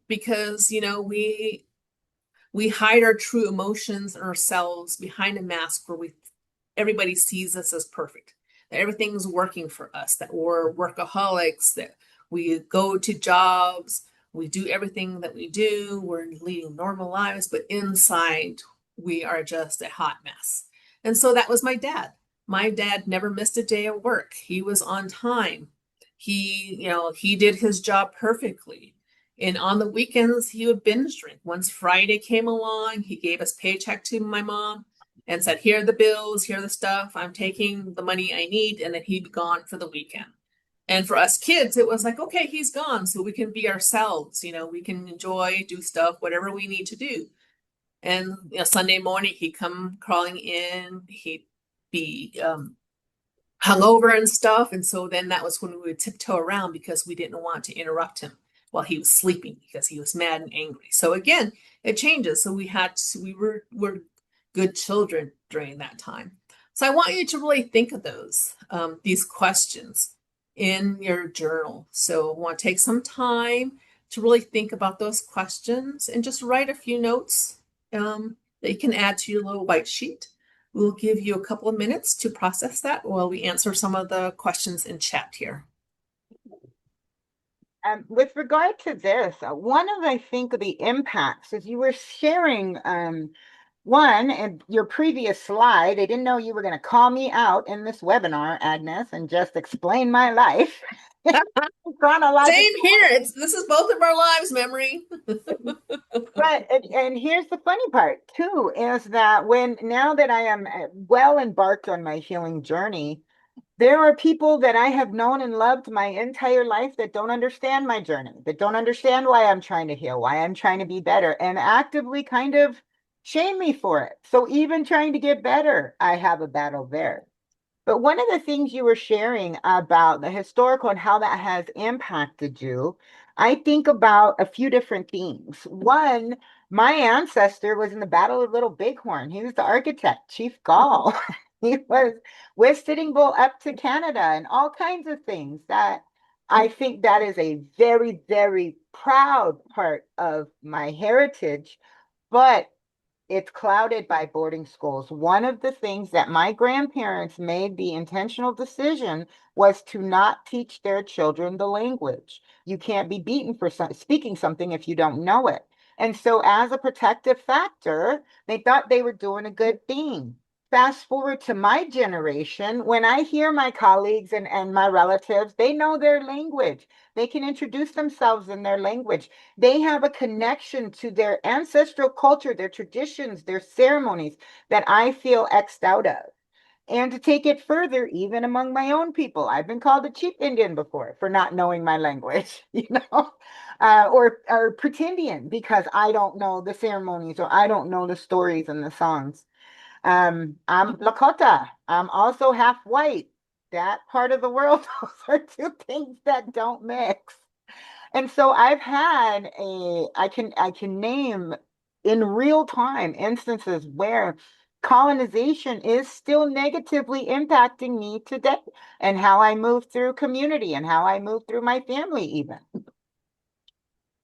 because, we hide our true emotions and ourselves behind a mask where everybody sees us as perfect, that everything's working for us, that we're workaholics, that we go to jobs, we do everything that we do, we're leading normal lives, but inside we are just a hot mess. And so that was my dad. My dad never missed a day of work. He was on time. He did his job perfectly. And on the weekends, he would binge drink. Once Friday came along, he gave us paycheck to my mom and said, here are the bills, here are the stuff. I'm taking the money I need. And then he'd be gone for the weekend. And for us kids, it was like, okay, he's gone. So we can be ourselves. We can enjoy, do stuff, whatever we need to do. And Sunday morning, he'd come crawling in. He'd be hungover and stuff. And so then that was when we would tiptoe around because we didn't want to interrupt him while he was sleeping because he was mad and angry. So again, it changes. So we were good children during that time. So I want you to really think of these questions in your journal. So I want to take some time to really think about those questions and just write a few notes that you can add to your little white sheet. We'll give you a couple of minutes to process that while we answer some of the questions in chat here. With regard to this, one of, I think, the impacts, as you were sharing, one, in your previous slide, I didn't know you were going to call me out in this webinar, Agnes, and just explain my life. Same here. This is both of our lives, Memory. But and here's the funny part too, is that now that I am well embarked on my healing journey, there are people that I have known and loved my entire life that don't understand my journey, that don't understand why I'm trying to heal, why I'm trying to be better, and actively kind of shame me for it. So even trying to get better, I have a battle there. But one of the things you were sharing about the historical and how that has impacted you, I think about a few different things. One, my ancestor was in the Battle of Little Bighorn. He was the architect, Chief Gall. He was with Sitting Bull up to Canada and all kinds of things that I think that is a very, very proud part of my heritage. But it's clouded by boarding schools. One of the things that my grandparents made the intentional decision was to not teach their children the language. You can't be beaten for speaking something if you don't know it. And so, as a protective factor, they thought they were doing a good thing. Fast forward to my generation, when I hear my colleagues and my relatives, they know their language. They can introduce themselves in their language. They have a connection to their ancestral culture, their traditions, their ceremonies that I feel X'd out of. And to take it further, even among my own people, I've been called a cheap Indian before for not knowing my language, or pretendian because I don't know the ceremonies or I don't know the stories and the songs. I'm Lakota. I'm also half white. That part of the world, those are two things that don't mix. And so I've had I can name in real time instances where colonization is still negatively impacting me today and how I move through community and how I move through my family even.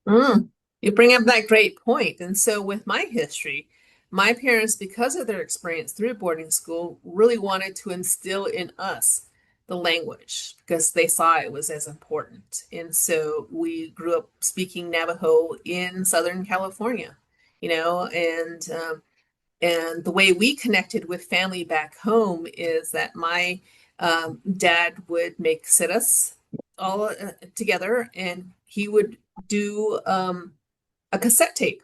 Mm, you bring up that great point. And so, with my history, my parents, because of their experience through boarding school, really wanted to instill in us the language because they saw it was as important. And so, we grew up speaking Navajo in Southern California, and the way we connected with family back home is that my dad would make sit us all together, and he would do a cassette tape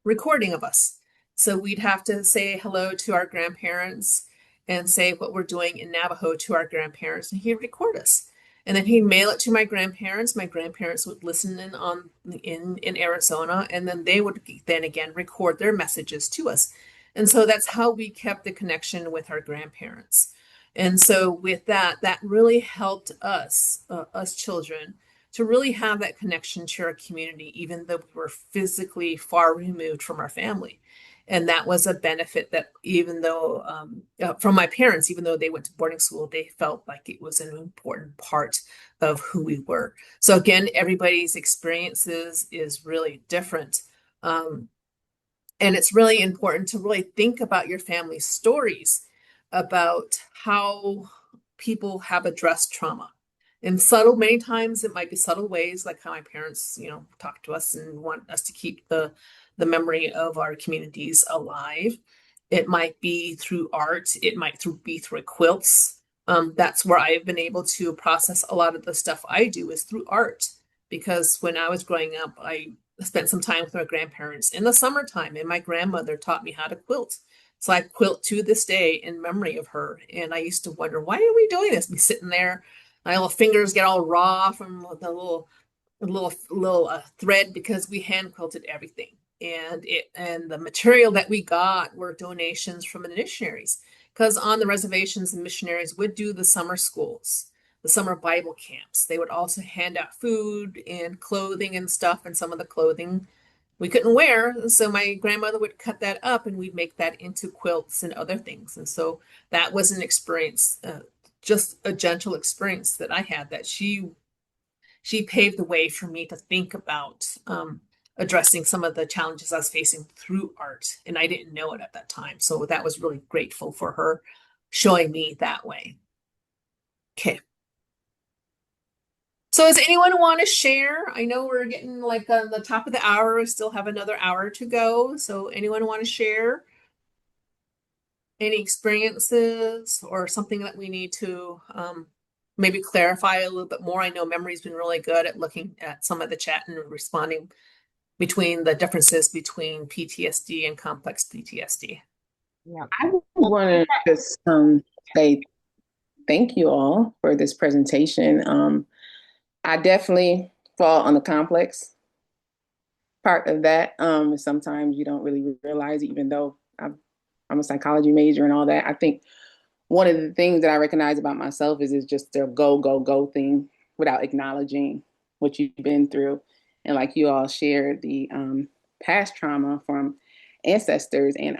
recording of us. So we'd have to say hello to our grandparents and say what we're doing in Navajo to our grandparents, and he'd record us. And then he'd mail it to my grandparents. My grandparents would listen in Arizona, and then they would then again record their messages to us. And so that's how we kept the connection with our grandparents. And so with that, that really helped us, us children, to really have that connection to our community, even though we were physically far removed from our family. And that was a benefit that even though, from my parents, even though they went to boarding school, they felt like it was an important part of who we were. So again, everybody's experiences is really different. Um, and it's really important to really think about your family stories about how people have addressed trauma in subtle, many times it might be subtle ways, like how my parents, talk to us and want us to keep the memory of our communities alive. It might be through art. It might be through quilts. That's where I've been able to process a lot of the stuff I do is through art. Because when I was growing up, I spent some time with my grandparents in the summertime, and my grandmother taught me how to quilt. So I quilt to this day in memory of her. And I used to wonder, why are we doing this? Me sitting there, my little fingers get all raw from the little thread because we hand quilted everything, and the material that we got were donations from the missionaries. Because on the reservations, the missionaries would do the summer schools, the summer Bible camps. They would also hand out food and clothing and stuff, and some of the clothing we couldn't wear. So my grandmother would cut that up and we'd make that into quilts and other things. And so that was an experience, just a gentle experience that I had that she paved the way for me to think about addressing some of the challenges I was facing through art. And I didn't know it at that time. So that was really grateful for her showing me that way. Okay. So does anyone want to share? I know we're getting like on the top of the hour. We still have another hour to go. So anyone want to share any experiences or something that we need to maybe clarify a little bit more? I know Memory's been really good at looking at some of the chat and responding between the differences between PTSD and complex PTSD. Yeah. I want to just say thank you all for this presentation. I definitely fall on the complex part of that. Sometimes you don't really realize, even though I'm a psychology major and all that. I think one of the things that I recognize about myself is just the go, go, go thing without acknowledging what you've been through. And like you all shared the past trauma from ancestors, and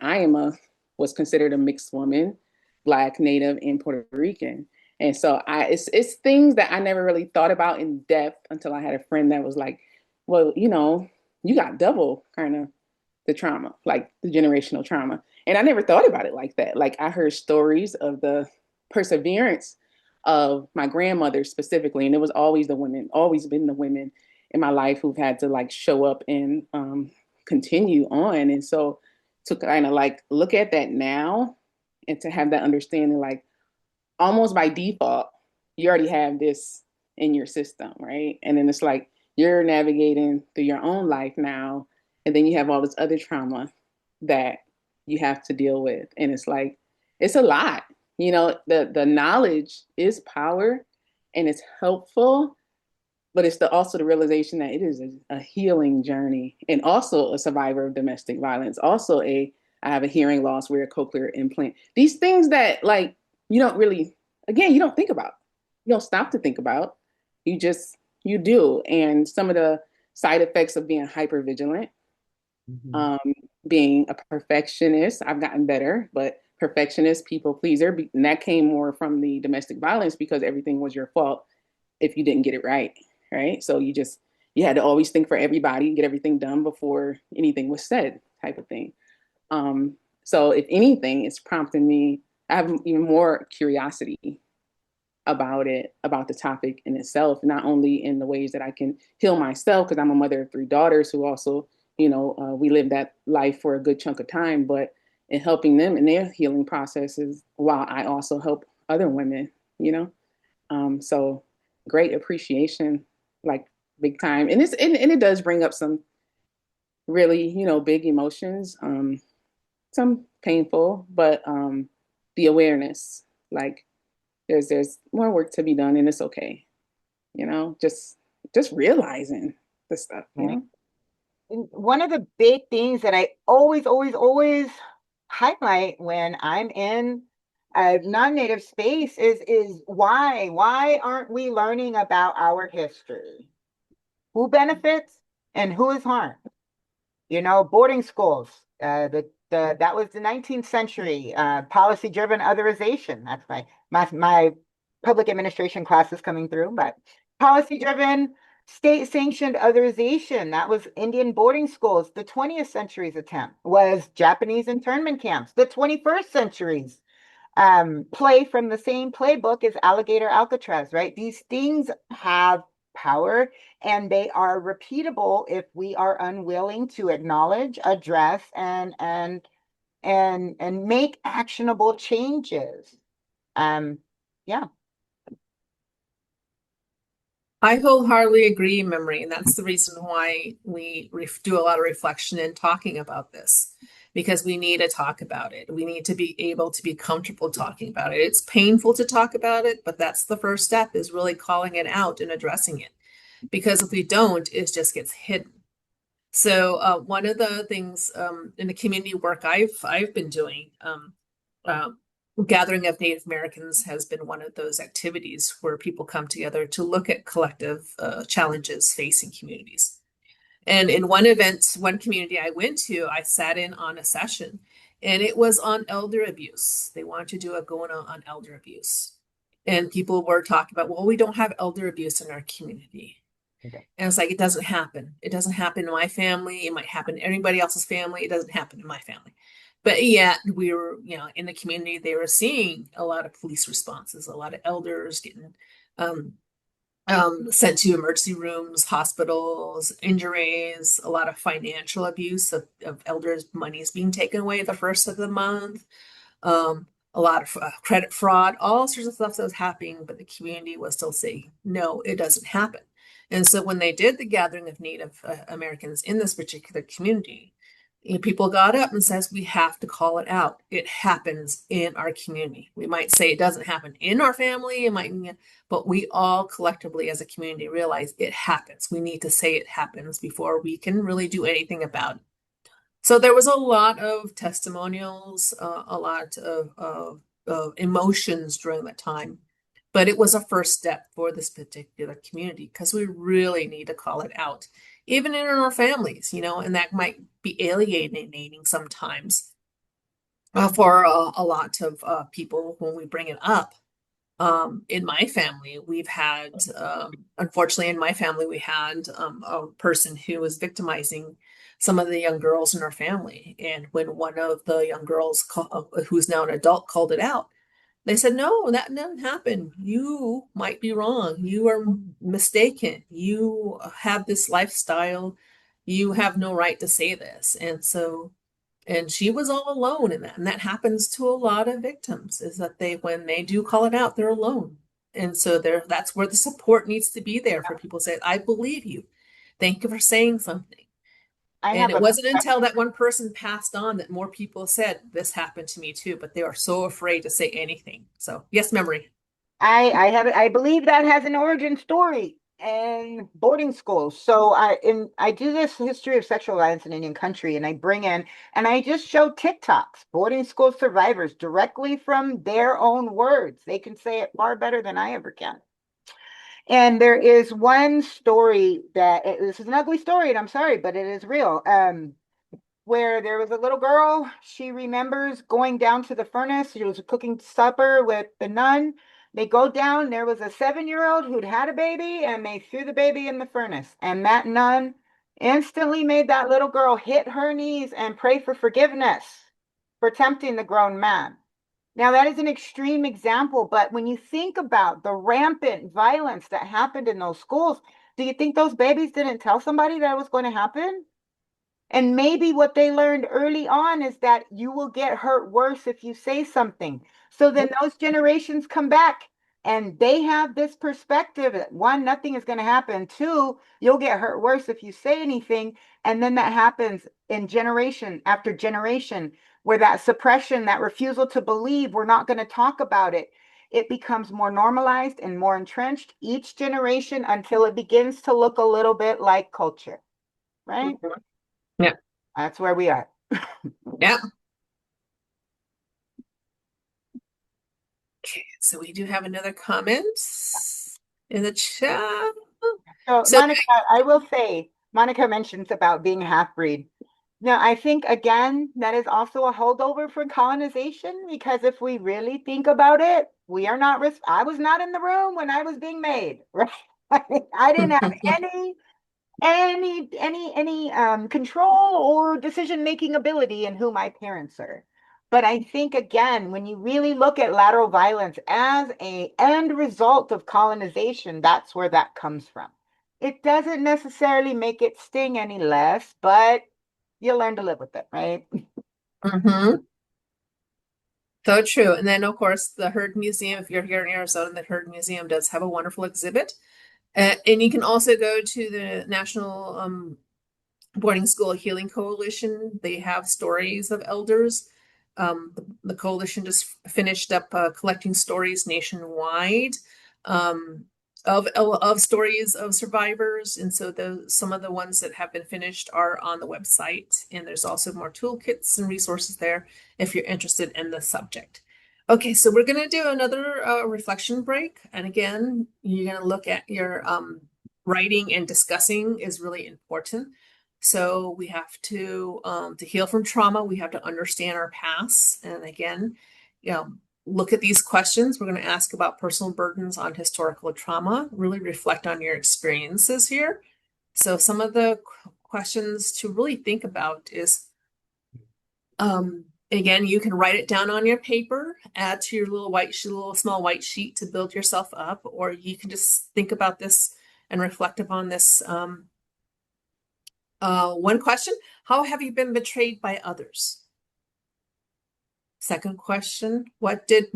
was considered a mixed woman, Black, Native, and Puerto Rican. And so it's things that I never really thought about in depth until I had a friend that was like, well, you got double kind of the trauma, like the generational trauma. And I never thought about it like that. Like I heard stories of the perseverance of my grandmother specifically. And it was always been the women in my life who've had to like show up and continue on. And so to kind of like look at that now and to have that understanding, like almost by default, you already have this in your system, right? And then it's like you're navigating through your own life now, and then you have all this other trauma that you have to deal with. And it's like, it's a lot. The knowledge is power and it's helpful, but it's also the realization that it is a healing journey, and also a survivor of domestic violence. Also I have a hearing loss, wear a cochlear implant. These things that like, you don't really, again, you don't think about. You don't stop to think about. You do. And some of the side effects of being hyper vigilant, being a perfectionist. I've gotten better, but perfectionist, people pleaser, and that came more from the domestic violence because everything was your fault if you didn't get it right, right? So you had to always think for everybody and get everything done before anything was said, type of thing. Um, so if anything, it's prompting me. I have even more curiosity about it, about the topic in itself, not only in the ways that I can heal myself, because I'm a mother of three daughters who also, we lived that life for a good chunk of time, but in helping them in their healing processes while I also help other women, you know? So great appreciation, like big time. And it does bring up some really, big emotions, some painful, but the awareness, like there's more work to be done and it's okay, just realizing the stuff, Right. And one of the big things that I always highlight when I'm in a non-native space is why aren't we learning about our history? Who benefits and who is harmed? Boarding schools. That was the 19th century policy-driven otherization. That's my public administration class is coming through, but policy-driven state-sanctioned otherization. That was Indian boarding schools. The 20th century's attempt was Japanese internment camps. The 21st century's play from the same playbook as Alligator Alcatraz, right? These things have power and they are repeatable if we are unwilling to acknowledge, address, and make actionable changes. Um, yeah. I wholeheartedly agree, Memory, and that's the reason why we do a lot of reflection in talking about this, because we need to talk about it. We need to be able to be comfortable talking about it. It's painful to talk about it, but that's the first step, is really calling it out and addressing it. Because if we don't, it just gets hidden. So one of the things in the community work I've been doing, uh, gathering of Native Americans has been one of those activities where people come together to look at collective challenges facing communities. And in one event, one community I went to, I sat in on a session, and it was on elder abuse. They wanted to do a going on elder abuse, and people were talking about, well, we don't have elder abuse in our community. Okay. And it's like, it doesn't happen. It doesn't happen in my family. It might happen in anybody else's family. It doesn't happen in my family. But yet we were, in the community, they were seeing a lot of police responses, a lot of elders getting um, sent to emergency rooms, hospitals, injuries, a lot of financial abuse of elders' monies being taken away the first of the month, um, a lot of credit fraud, all sorts of stuff that was happening, but the community was still saying, no, it doesn't happen. And so when they did the gathering of Native Americans in this particular community, people got up and says, we have to call it out. It happens in our community. We might say it doesn't happen in our family, but we all collectively as a community realize it happens. We need to say it happens before we can really do anything about it. So there was a lot of testimonials, a lot of emotions during that time, but it was a first step for this particular community because we really need to call it out, even in our families, and that might be alienating sometimes for a lot of people when we bring it up. In my family, we've had, unfortunately, in my family, we had a person who was victimizing some of the young girls in our family. And when one of the young girls, who's now an adult, called it out, they said, no, that didn't happen. You might be wrong. You are mistaken. You have this lifestyle. You have no right to say this. And she was all alone in that. And that happens to a lot of victims, is that when they do call it out, they're alone. And so that's where the support needs to be there for people to say, I believe you. Thank you for saying something. I And have it a wasn't until that one person passed on that more people said, this happened to me too, but they are so afraid to say anything. So yes, Memory. I believe that has an origin story in boarding schools. So I do this history of sexual violence in Indian country, and I bring in and I just show TikToks, boarding school survivors directly from their own words. They can say it far better than I ever can. And there is one story that this is an ugly story, and I'm sorry, but it is real. where there was a little girl. She remembers going down to the furnace. She was cooking supper with the nun. They go down. There was a 7-year-old who'd had a baby, and they threw the baby in the furnace. And that nun instantly made that little girl hit her knees and pray for forgiveness for tempting the grown man. Now, that is an extreme example, but when you think about the rampant violence that happened in those schools, do you think those babies didn't tell somebody that it was going to happen? And maybe what they learned early on is that you will get hurt worse if you say something. So then those generations come back and they have this perspective that one, nothing is going to happen. Two, you'll get hurt worse if you say anything. And then that happens in generation after generation, where that suppression, that refusal to believe, we're not going to talk about it. It becomes more normalized and more entrenched each generation until it begins to look a little bit like culture, right? Yeah. That's where we are. Yeah. Okay, so we do have another comment in the chat. So, So, Monica, I will say, Monica mentions about being half-breed. Now, I think, again, that is also a holdover for colonization, because if we really think about it, we are not, I was not in the room when I was being made, right? I didn't have any control or decision-making ability in who my parents are. But I think, again, when you really look at lateral violence as a end result of colonization, that's where that comes from. It doesn't necessarily make it sting any less, but you learn to live with it, right? mhm. So true. And then, of course, the Herd Museum, if you're here in Arizona, the Herd Museum does have a wonderful exhibit. And you can also go to the National Boarding School Healing Coalition. They have stories of elders. The coalition just finished up collecting stories nationwide um, of stories of survivors, and so some of the ones that have been finished are on the website. And there's also more toolkits and resources there if you're interested in the subject. Okay, so we're going to do another reflection break, and again, you're going to look at your writing and discussing is really important. So we have to heal from trauma, we have to understand our past. And again, you know, look at these questions. We're going to ask about personal burdens on historical trauma, really reflect on your experiences here. So some of the questions to really think about is, again, you can write it down on your paper, add to your little small white sheet to build yourself up, or you can just think about this and reflect upon this. One question, how have you been betrayed by others? Second question, what did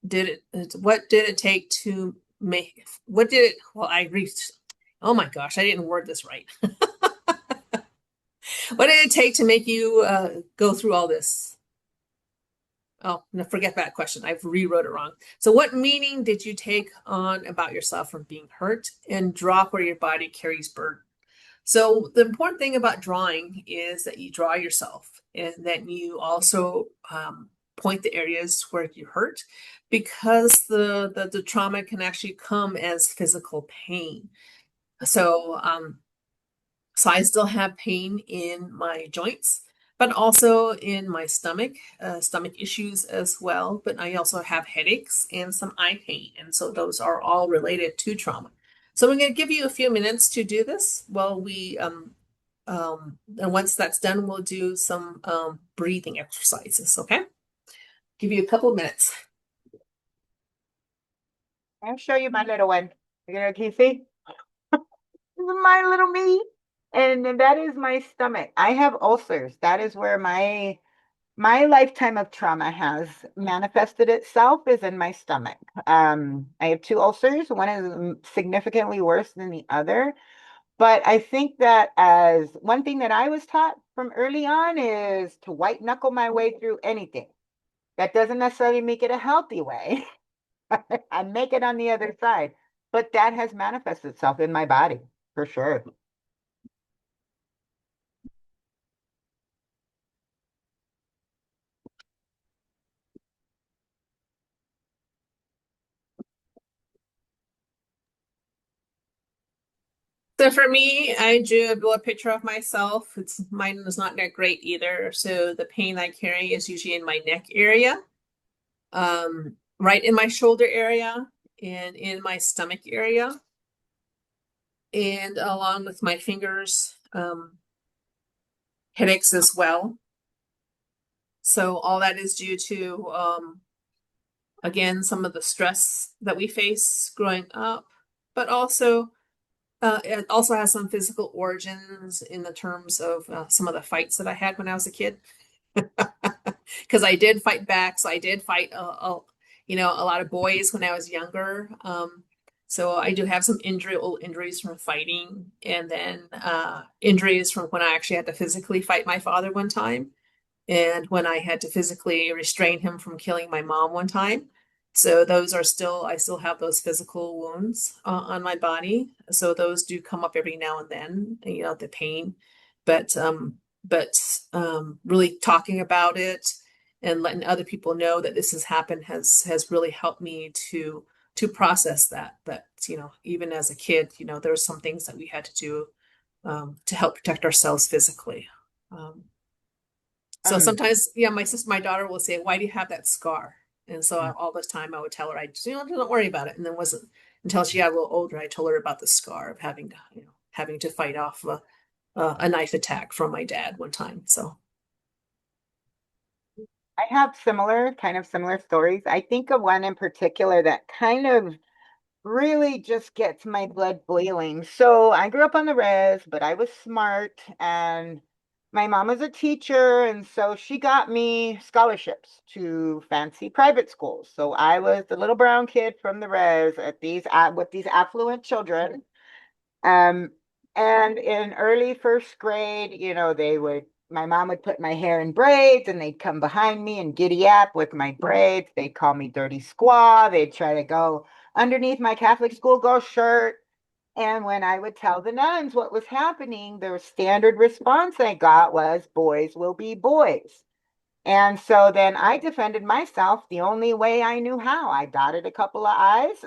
it take to make, what did it, well, I reached, oh my gosh, I didn't word this right. What did it take to make you go through all this? Oh, no, forget that question. I've rewrote it wrong. So what meaning did you take on about yourself from being hurt, and drop where your body carries burden? So the important thing about drawing is that you draw yourself, and that you also point the areas where you hurt, because the trauma can actually come as physical pain. So so I still have pain in my joints, but also in my stomach issues as well. But I also have headaches and some eye pain. And so those are all related to trauma. So I'm going to give you a few minutes to do this while and once that's done, we'll do some breathing exercises. Okay. Give you a couple of minutes. I'll show you my little one. Can you see? This is my little me. And that is my stomach. I have ulcers. That is where my lifetime of trauma has manifested itself, is in my stomach. I have two ulcers. One is significantly worse than the other. But I think that, as one thing that I was taught from early on, is to white knuckle my way through anything. That doesn't necessarily make it a healthy way. I make it on the other side. But that has manifested itself in my body, for sure. So for me, I drew a little picture of myself. Mine is not that great either. So the pain I carry is usually in my neck area, right in my shoulder area, and in my stomach area, and along with my fingers, headaches as well. So all that is due to, again, some of the stress that we face growing up, but also it also has some physical origins in the terms of some of the fights that I had when I was a kid. Because I did fight back, so I did fight a lot of boys when I was younger. So I do have some old injuries from fighting, and then injuries from when I actually had to physically fight my father one time, and when I had to physically restrain him from killing my mom one time. So those are still, I still have those physical wounds on my body. So those do come up every now and then, the pain. But really talking about it and letting other people know that this has happened has really helped me to process that. That, even as a kid, there's some things that we had to do to help protect ourselves physically. Um, so Um, sometimes, my daughter will say, "Why do you have that scar?" And so all this time I would tell her, "I just, don't worry about it." And then it wasn't until she got a little older I told her about the scar of having to fight off a knife attack from my dad one time. So, I have kind of similar stories. I think of one in particular that kind of really just gets my blood boiling. So I grew up on the res, but I was smart, and my mom was a teacher, and so she got me scholarships to fancy private schools. So I was the little brown kid from the res at these with these affluent children. Um, and in early first grade, my mom would put my hair in braids and they'd come behind me and giddy up with my braids. They'd call me Dirty Squaw. They'd try to go underneath my Catholic schoolgirl shirt. And when I would tell the nuns what was happening, the standard response I got was, boys will be boys. And so then I defended myself the only way I knew how. I dotted a couple of I's,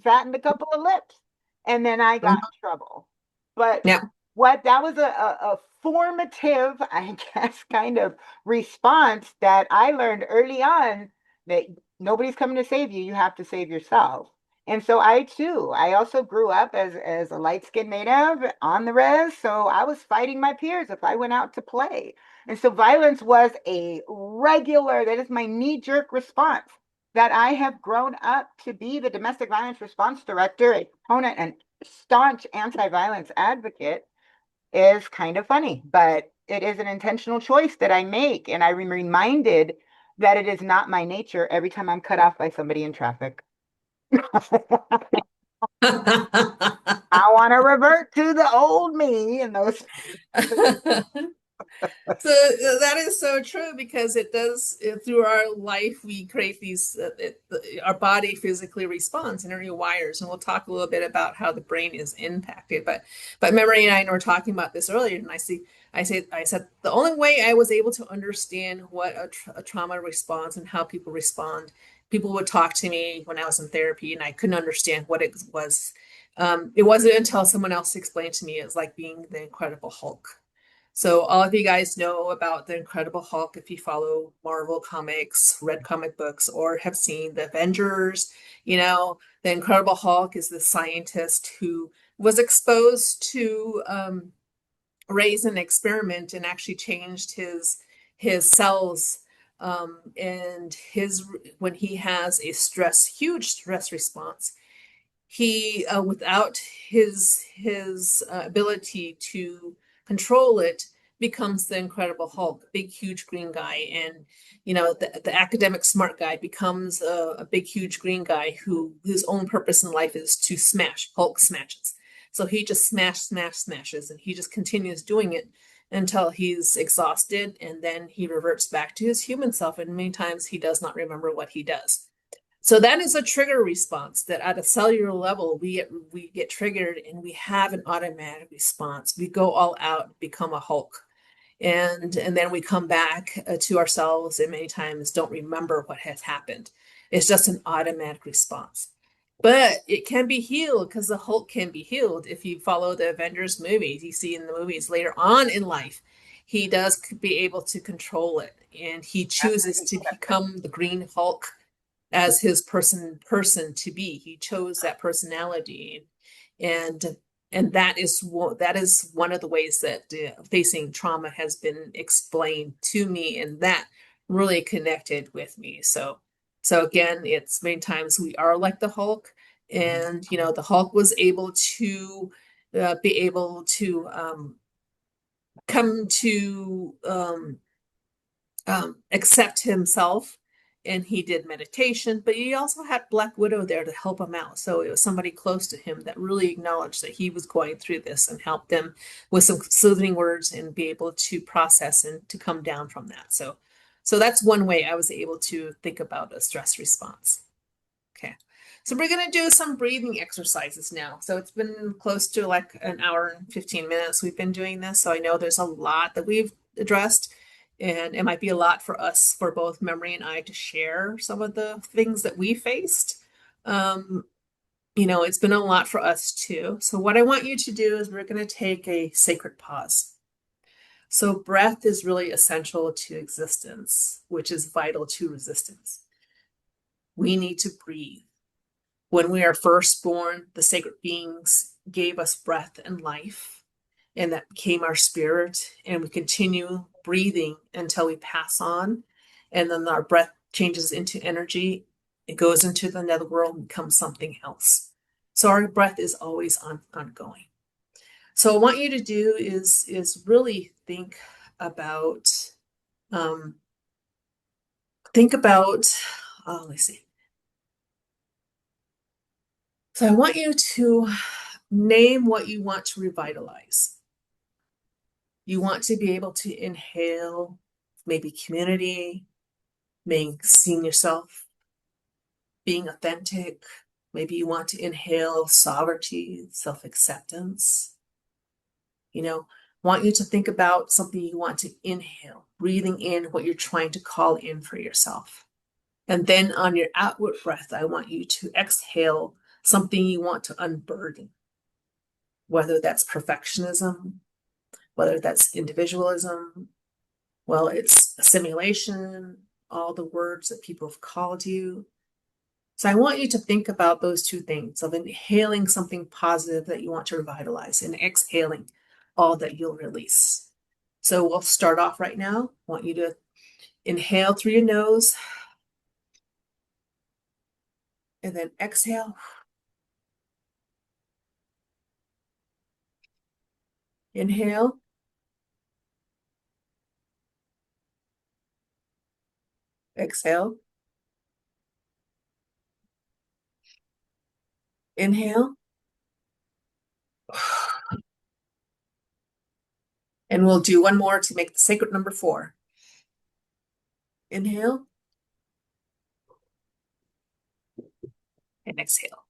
fattened a couple of lips, and then I got in trouble. But yeah. what that was a formative, I guess, kind of response that I learned early on that nobody's coming to save you. You have to save yourself. And so I also grew up as a light-skinned native on the res. So I was fighting my peers if I went out to play. And so violence was that is my knee-jerk response. That I have grown up to be the domestic violence response director, a proponent and staunch anti-violence advocate is kind of funny, but it is an intentional choice that I make. And I'm reminded that it is not my nature every time I'm cut off by somebody in traffic. I want to revert to the old me and those. So that is so true because it does through our life we create these our body physically responds and it rewires, and we'll talk a little bit about how the brain is impacted. But Memory and I were talking about this earlier, and I said the only way I was able to understand what a trauma response and how people respond. People would talk to me when I was in therapy, and I couldn't understand what it was. It wasn't until someone else explained to me it was like being the Incredible Hulk. So all of you guys know about the Incredible Hulk if you follow Marvel comics, read comic books, or have seen the Avengers. The Incredible Hulk is the scientist who was exposed to raise an experiment and actually changed his cells. And his when he has a huge stress response, he without his ability to control it becomes the Incredible Hulk, big huge green guy. And the academic smart guy becomes a big huge green guy whose own purpose in life is to smash. Hulk smashes, so he just smashes, and he just continues doing it until he's exhausted, and then he reverts back to his human self, and many times he does not remember what he does. So that is a trigger response that at a cellular level, we get triggered and we have an automatic response. We go all out, become a Hulk. And then we come back to ourselves and many times don't remember what has happened. It's just an automatic response. But it can be healed because the Hulk can be healed. If you follow the Avengers movies, you see in the movies later on in life, he does be able to control it, and he chooses to become the Green Hulk as his person to be. He chose that personality, and that is one of the ways that facing trauma has been explained to me, and that really connected with me. So again, it's many times we are like the Hulk, and the Hulk was able to be able to come to accept himself, and he did meditation, but he also had Black Widow there to help him out. So it was somebody close to him that really acknowledged that he was going through this and helped him with some soothing words and be able to process and to come down from that. So that's one way I was able to think about a stress response. Okay. So we're going to do some breathing exercises now. So it's been close to like an hour and 15 minutes we've been doing this. So I know there's a lot that we've addressed, and it might be a lot for us, for both Memory and I, to share some of the things that we faced. It's been a lot for us too. So what I want you to do is we're going to take a sacred pause. So breath is really essential to existence, which is vital to resistance. We need to breathe. When we are first born, the sacred beings gave us breath and life, and that became our spirit, and we continue breathing until we pass on, and then our breath changes into energy. It goes into the netherworld and becomes something else. So our breath is always ongoing. So what I want you to do is really think about let's see. So I want you to name what you want to revitalize. You want to be able to inhale maybe community, maybe seeing yourself, being authentic. Maybe you want to inhale sovereignty, self-acceptance. Want you to think about something you want to inhale, breathing in what you're trying to call in for yourself. And then on your outward breath, I want you to exhale something you want to unburden, whether that's perfectionism, whether that's individualism, well, it's assimilation, all the words that people have called you. So I want you to think about those two things of inhaling something positive that you want to revitalize and exhaling all that you'll release. So we'll start off right now. I want you to inhale through your nose and then exhale. Inhale. Exhale. Inhale. And we'll do one more to make the sacred number 4. Inhale. And exhale.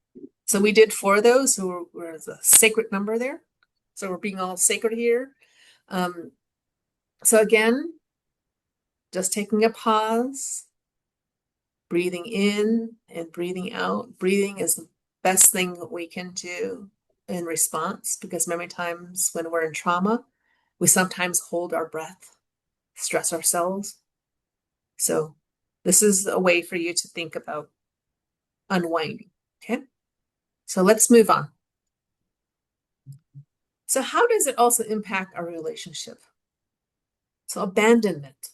So we did 4 of those. So we're the sacred number there. So we're being all sacred here. So again, just taking a pause, breathing in and breathing out. Breathing is the best thing that we can do in response, because many times when we're in trauma, we sometimes hold our breath, stress ourselves. So this is a way for you to think about unwinding. Okay. So let's move on. So how does it also impact our relationship? So abandonment.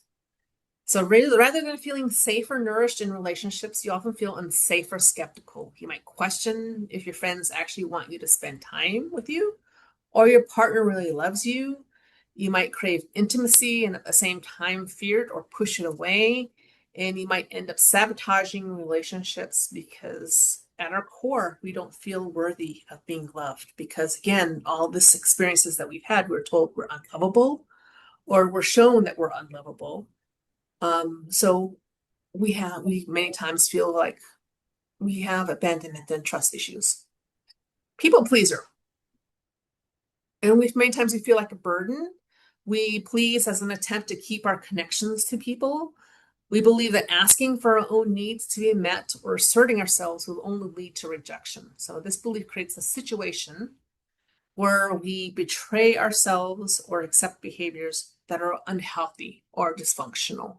So rather than feeling safe or nourished in relationships, you often feel unsafe or skeptical. You might question if your friends actually want you to spend time with you, or your partner really loves you. You might crave intimacy and at the same time fear it or push it away. And you might end up sabotaging relationships because at our core, we don't feel worthy of being loved. Because again, all this experiences that we've had, we're told we're unlovable, or we're shown that we're unlovable. So we many times feel like we have abandonment and trust issues. People pleaser. And many times we feel like a burden. We please as an attempt to keep our connections to people. We believe that asking for our own needs to be met or asserting ourselves will only lead to rejection. So this belief creates a situation where we betray ourselves or accept behaviors that are unhealthy or dysfunctional.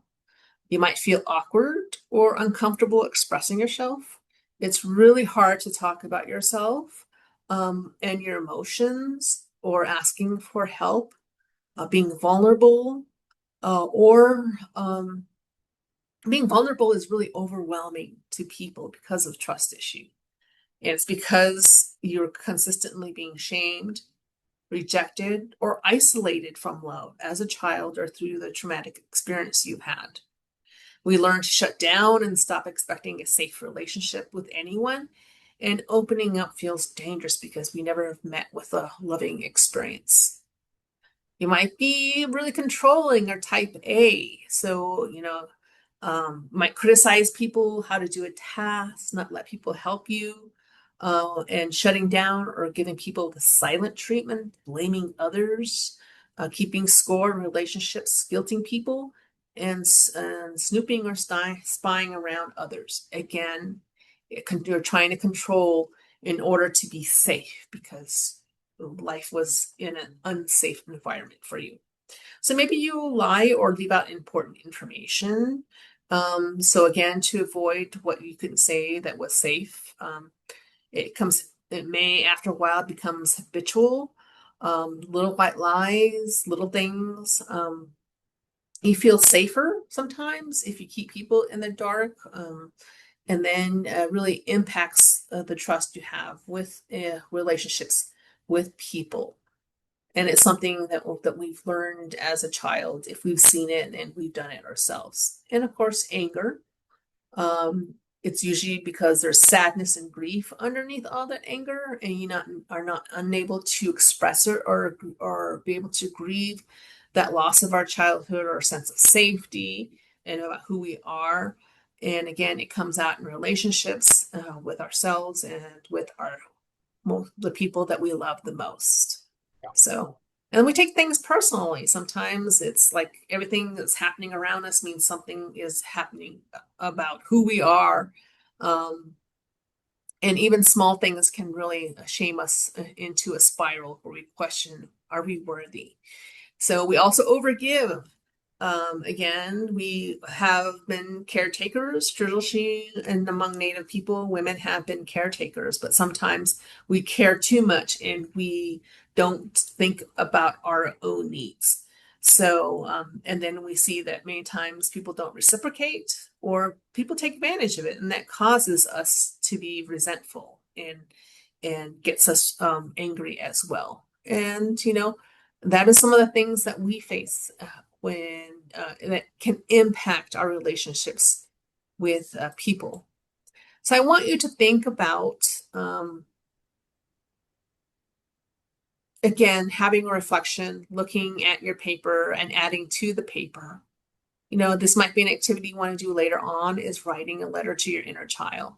You might feel awkward or uncomfortable expressing yourself. It's really hard to talk about yourself and your emotions or asking for help, being vulnerable, or being vulnerable is really overwhelming to people because of trust issue. And it's because you're consistently being shamed, rejected, or isolated from love as a child or through the traumatic experience you've had. We learn to shut down and stop expecting a safe relationship with anyone. And opening up feels dangerous because we never have met with a loving experience. You might be really controlling or type A. So, might criticize people how to do a task, not let people help you, and shutting down or giving people the silent treatment, blaming others, keeping score in relationships, guilting people, and snooping or spying around others. Again, you're trying to control in order to be safe because life was in an unsafe environment for you. So maybe you lie or leave out important information. So again, to avoid what you couldn't say that was safe, it may after a while becomes habitual. Little white lies, little things. You feel safer sometimes if you keep people in the dark, and then really impacts the trust you have with relationships with people. And it's something that we've learned as a child if we've seen it and we've done it ourselves. And of course, anger. It's usually because there's sadness and grief underneath all that anger, and are not unable to express it or be able to grieve that loss of our childhood or sense of safety and about who we are. And again, it comes out in relationships with ourselves and with the people that we love the most. So, and we take things personally. Sometimes it's like everything that's happening around us means something is happening about who we are. And even small things can really shame us into a spiral where we question, are we worthy? So we also overgive. Again, we have been caretakers, traditionally, and among Native people, women have been caretakers, but sometimes we care too much and we don't think about our own needs. So, and then we see that many times people don't reciprocate or people take advantage of it, and that causes us to be resentful and gets us angry as well. And that is some of the things that we face when that can impact our relationships with people. So I want you to think about, again, having a reflection, looking at your paper and adding to the paper. This might be an activity you want to do later on, is writing a letter to your inner child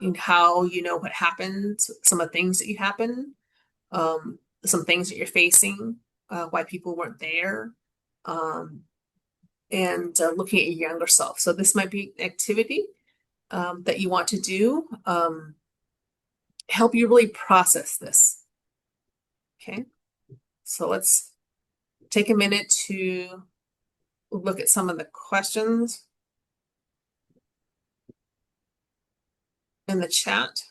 and how what happened, some of the things that you happened, some things that you're facing, why people weren't there, and looking at your younger self. So this might be an activity that you want to do, help you really process this. Okay, so let's take a minute to look at some of the questions in the chat.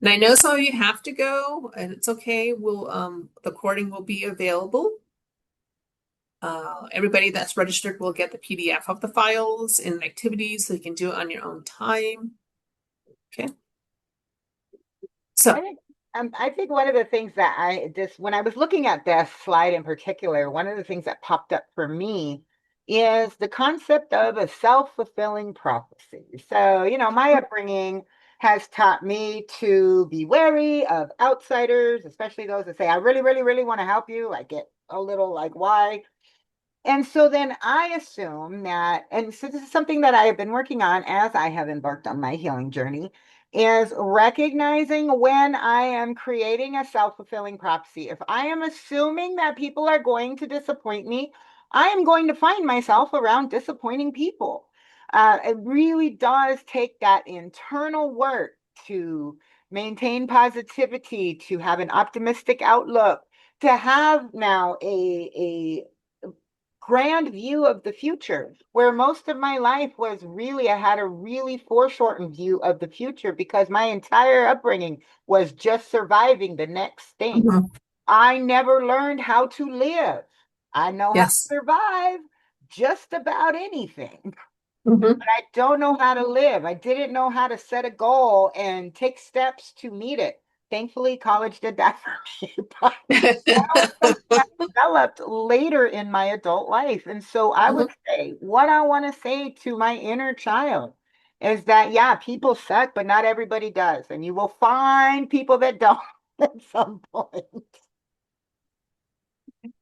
And I know some of you have to go, and it's okay. The recording will be available. Everybody that's registered will get the PDF of the files and activities, so you can do it on your own time. Okay. So I think one of the things that when I was looking at this slide in particular, one of the things that popped up for me is the concept of a self-fulfilling prophecy. So, my upbringing has taught me to be wary of outsiders, especially those that say, I really, really, really want to help you. I get a little like, why? And so then I assume that, and so this is something that I have been working on as I have embarked on my healing journey, is recognizing when I am creating a self-fulfilling prophecy. If I am assuming that people are going to disappoint me, I am going to find myself around disappointing people. It really does take that internal work to maintain positivity, to have an optimistic outlook, to have now a grand view of the future, where most of my life was really, I had a really foreshortened view of the future because my entire upbringing was just surviving the next thing. Mhm. I never learned how to live. I know how to Yes. survive just about anything. Mhm. I don't know how to live. I didn't know how to set a goal and take steps to meet it. Thankfully, college did that for me. But that was something I developed later in my adult life. And so I would Mhm. say, what I want to say to my inner child is that, yeah, people suck, but not everybody does. And you will find people that don't at some point.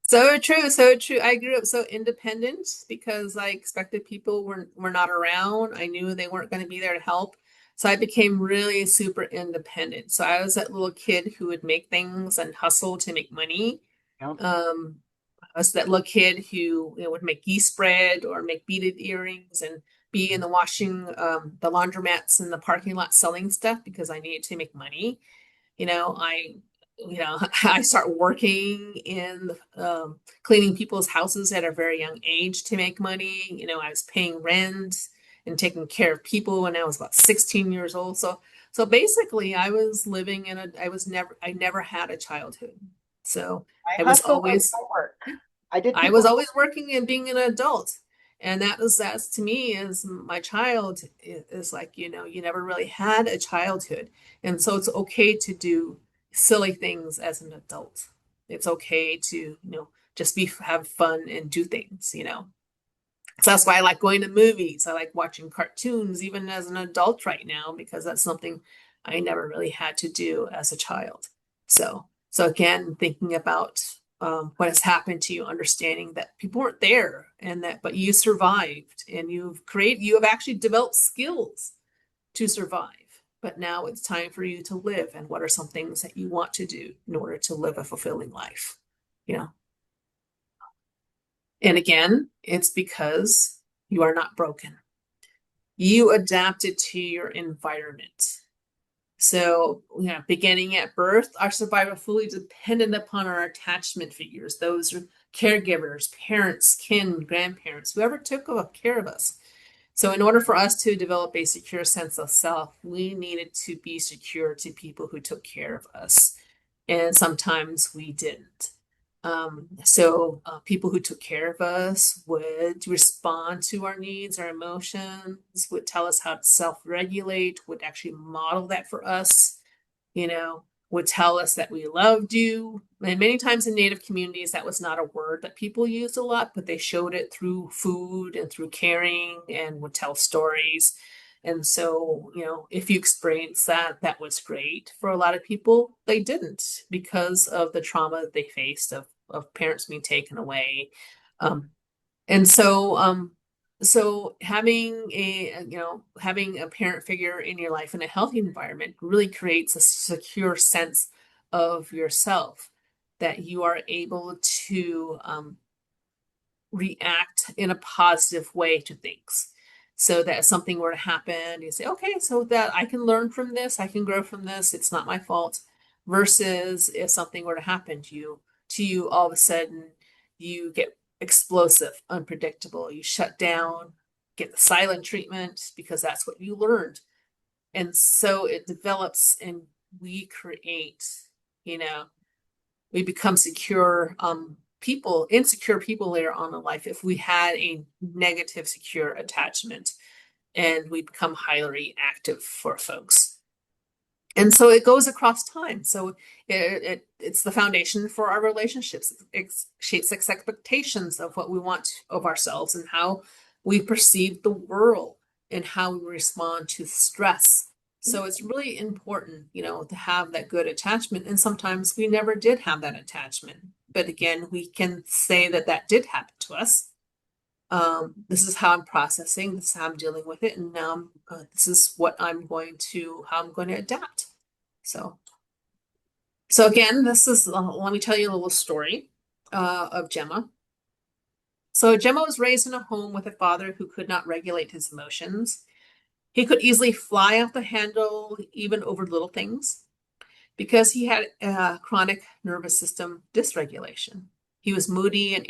So true, so true. I grew up so independent because I expected people were not around. I knew they weren't going to be there to help. So I became really super independent. So I was that little kid who would make things and hustle to make money. Yep. Um, I was that little kid who, would make yeast bread or make beaded earrings and be in the the laundromats in the parking lot selling stuff because I needed to make money. I I start working in cleaning people's houses at a very young age to make money. I was paying rent and taking care of people when I was about 16 years old. So basically I was living in a I never had a childhood. So I I was hustled and always work. I did I was people. always working and being an adult. And that's to me is my child is like, you never really had a childhood. And so it's okay to do silly things as an adult. It's okay to, just have fun and do things. So that's why I like going to movies. I like watching cartoons, even as an adult right now, because that's something I never really had to do as a child. So again, thinking about what has happened to you, understanding that people weren't there, but you survived, and you have actually developed skills to survive. But now it's time for you to live. And what are some things that you want to do in order to live a fulfilling life? You know, and again, it's because you are not broken. You adapted to your environment. So, beginning at birth, our survival fully depended upon our attachment figures. Those are caregivers, parents, kin, grandparents, whoever took care of us. So, in order for us to develop a secure sense of self, we needed to be secure to people who took care of us. And sometimes we didn't. So people who took care of us would respond to our needs, our emotions, would tell us how to self-regulate, would actually model that for us, you know, would tell us that we loved you. And many times in Native communities, that was not a word that people used a lot, but they showed it through food and through caring and would tell stories. And so, if you experienced that, that was great. For a lot of people, they didn't because of the trauma that they faced of parents being taken away. Um, and so having a parent figure in your life in a healthy environment really creates a secure sense of yourself that you are able to react in a positive way to things. So that if something were to happen, you say, okay, so that I can learn from this, I can grow from this, it's not my fault. Versus if something were to happen to you all of a sudden you get explosive, unpredictable, you shut down, get the silent treatment because that's what you learned. And so it develops and we create, you know, we become insecure people later on in life if we had a negative secure attachment, and we become highly reactive for folks. And so it goes across time. So it's the foundation for our relationships. It shapes expectations of what we want of ourselves and how we perceive the world and how we respond to stress. So it's really important, to have that good attachment. And sometimes we never did have that attachment. But again, we can say that that did happen to us. This is how I'm processing, this is how I'm dealing with it, and now this is how I'm going to adapt. So again, this is let me tell you a little story of Gemma. So Gemma was raised in a home with a father who could not regulate his emotions. He could easily fly off the handle, even over little things, because he had chronic nervous system dysregulation. He was moody and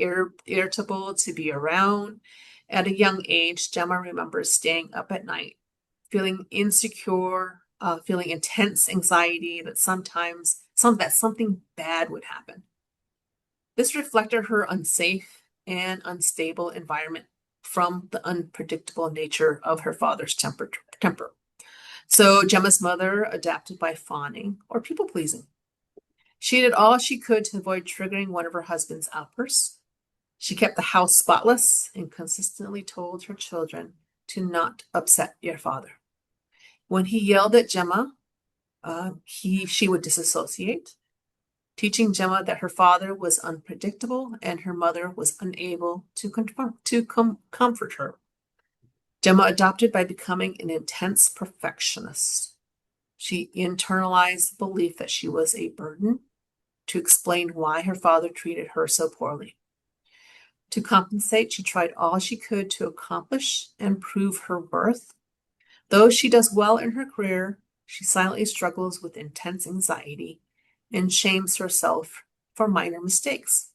irritable to be around. At a young age, Gemma remembers staying up at night, feeling insecure, feeling intense anxiety that something bad would happen. This reflected her unsafe and unstable environment from the unpredictable nature of her father's temper. So Gemma's mother adapted by fawning or people pleasing. She did all she could to avoid triggering one of her husband's outbursts. She kept the house spotless and consistently told her children to not upset your father. When he yelled at Gemma, she would disassociate, teaching Gemma that her father was unpredictable and her mother was unable to comfort her. Gemma adopted by becoming an intense perfectionist. She internalized the belief that she was a burden to explain why her father treated her so poorly. To compensate, she tried all she could to accomplish and prove her worth. Though she does well in her career, she silently struggles with intense anxiety and shames herself for minor mistakes.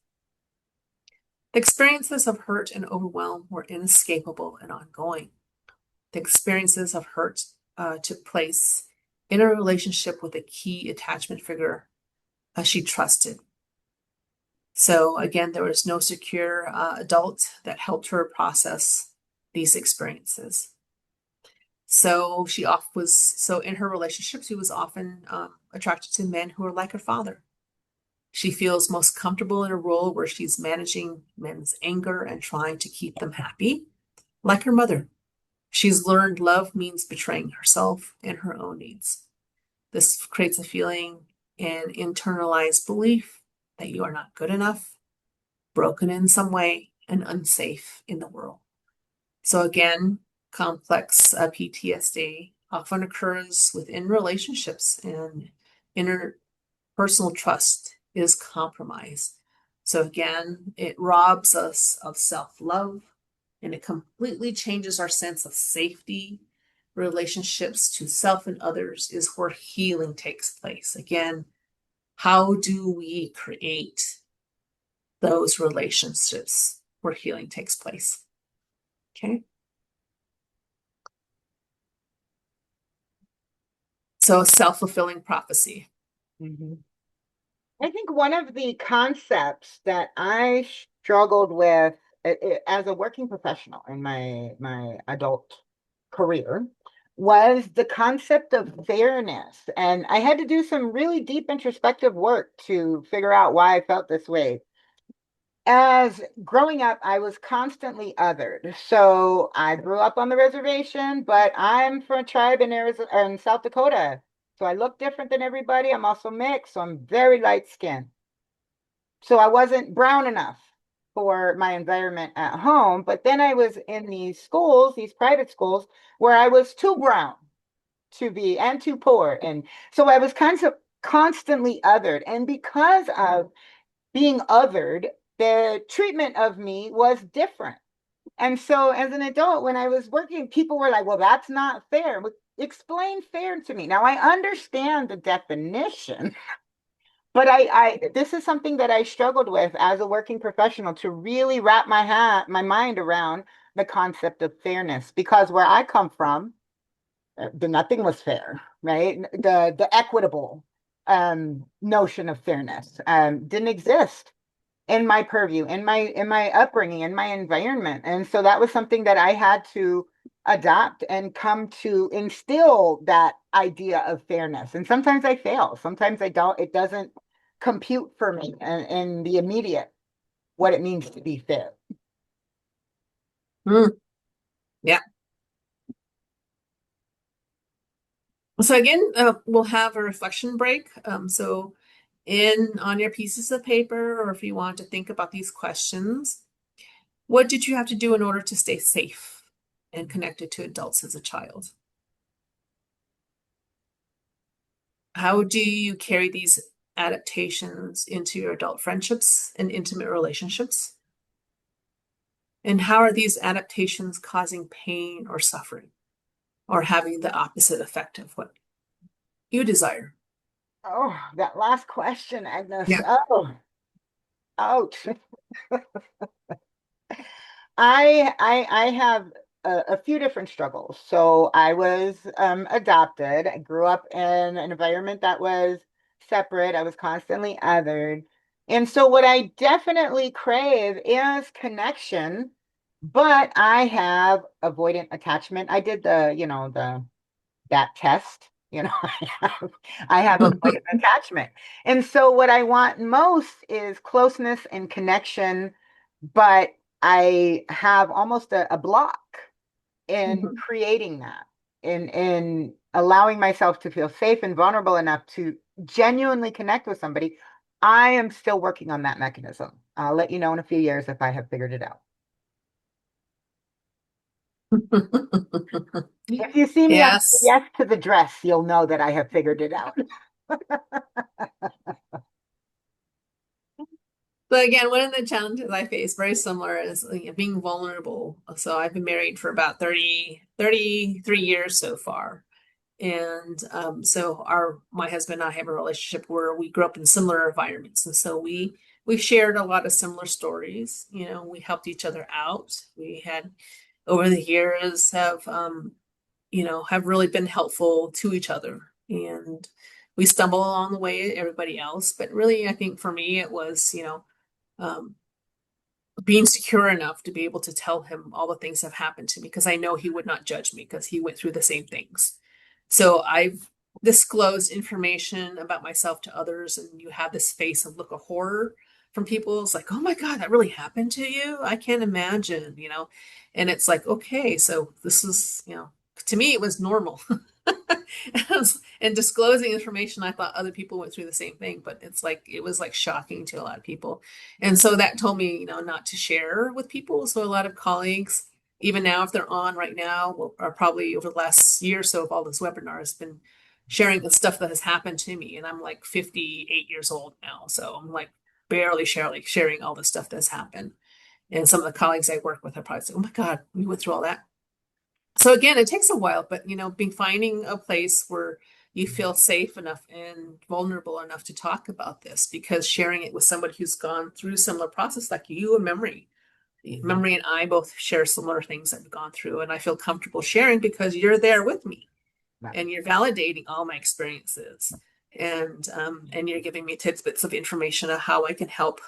The experiences of hurt and overwhelm were inescapable and ongoing. The experiences of hurt took place in a relationship with a key attachment figure she trusted. So again, there was no secure adult that helped her process these experiences. So in her relationship, she was often attracted to men who are like her father. She feels most comfortable in a role where she's managing men's anger and trying to keep them happy, like her mother. She's learned love means betraying herself and her own needs. This creates a feeling and internalized belief that you are not good enough, broken in some way, and unsafe in the world. So again, complex PTSD often occurs within relationships, and interpersonal trust is compromised. So again, it robs us of self-love, and it completely changes our sense of safety. Relationships to self and others is where healing takes place. Again, how do we create those relationships where healing takes place? Okay. So self-fulfilling prophecy. Mm-hmm. I think one of the concepts that I struggled with as a working professional in my adult career was the concept of fairness. And I had to do some really deep introspective work to figure out why I felt this way. As growing up, I was constantly othered. So I grew up on the reservation, but I'm from a tribe in Arizona, or in South Dakota. So I look different than everybody. I'm also mixed, so I'm very light skinned. So I wasn't brown enough for my environment at home. But then I was in these schools, these private schools, where I was too brown to be and too poor. And so I was constantly othered. And because of being othered, the treatment of me was different. And so as an adult, when I was working, people were like, well, that's not fair. Explain fair to me. Now I understand the definition, but this is something that I struggled with as a working professional to really wrap my mind around the concept of fairness, because where I come from, nothing was fair, right? The equitable notion of fairness didn't exist in my purview, in my upbringing, in my environment. And so that was something that I had to adopt and come to instill that idea of fairness. And sometimes I fail, sometimes I don't. It doesn't compute for me in the immediate what it means to be fair. Yeah. So again, we'll have a reflection break. So on your pieces of paper, or if you want to think about these questions, what did you have to do in order to stay safe and connected to adults as a child? How do you carry these adaptations into your adult friendships and intimate relationships? And how are these adaptations causing pain or suffering or having the opposite effect of what you desire? Oh, that last question, Agnes. Yeah. Oh, ouch. I have a few different struggles. So I was adopted. I grew up in an environment that was separate. I was constantly othered. And so what I definitely crave is connection, but I have avoidant attachment. I did that test. I have avoidant attachment. And so what I want most is closeness and connection, but I have almost a block in Mhm. creating that, in allowing myself to feel safe and vulnerable enough to genuinely connect with somebody. I am still working on that mechanism. I'll let you know in a few years if I have figured it out. If you see me on Yes. Yes to the Dress, you'll know that I have figured it out. But again, one of the challenges I face very similar is being vulnerable. So I've been married for about 33 years so far. And so my husband and I have a relationship where we grew up in similar environments. And so we shared a lot of similar stories. We helped each other out. We had over the years have really been helpful to each other. And we stumble along the way, everybody else. But really, I think for me, it was, um, being secure enough to be able to tell him all the things that have happened to me because I know he would not judge me because he went through the same things. So I've disclosed information about myself to others, and you have this face of look of horror from people. It's like, oh my God, that really happened to you? I can't imagine. And it's like, okay, so this is, to me, it was normal. And disclosing information, I thought other people went through the same thing, but it was like shocking to a lot of people. And so that told me, not to share with people. So a lot of colleagues, even now, if they're on right now, are probably over the last year or so of all this webinar has been sharing the stuff that has happened to me. And I'm like 58 years old now. So I'm like barely sharing all the stuff that's happened. And some of the colleagues I work with are probably say, oh my God, we went through all that. So again, it takes a while, but being finding a place where you feel safe enough and vulnerable enough to talk about this, because sharing it with somebody who's gone through similar process like you and Memory and I both share similar things that we've gone through, and I feel comfortable sharing because you're there with me and you're validating all my experiences, and you're giving me tidbits of information on how I can help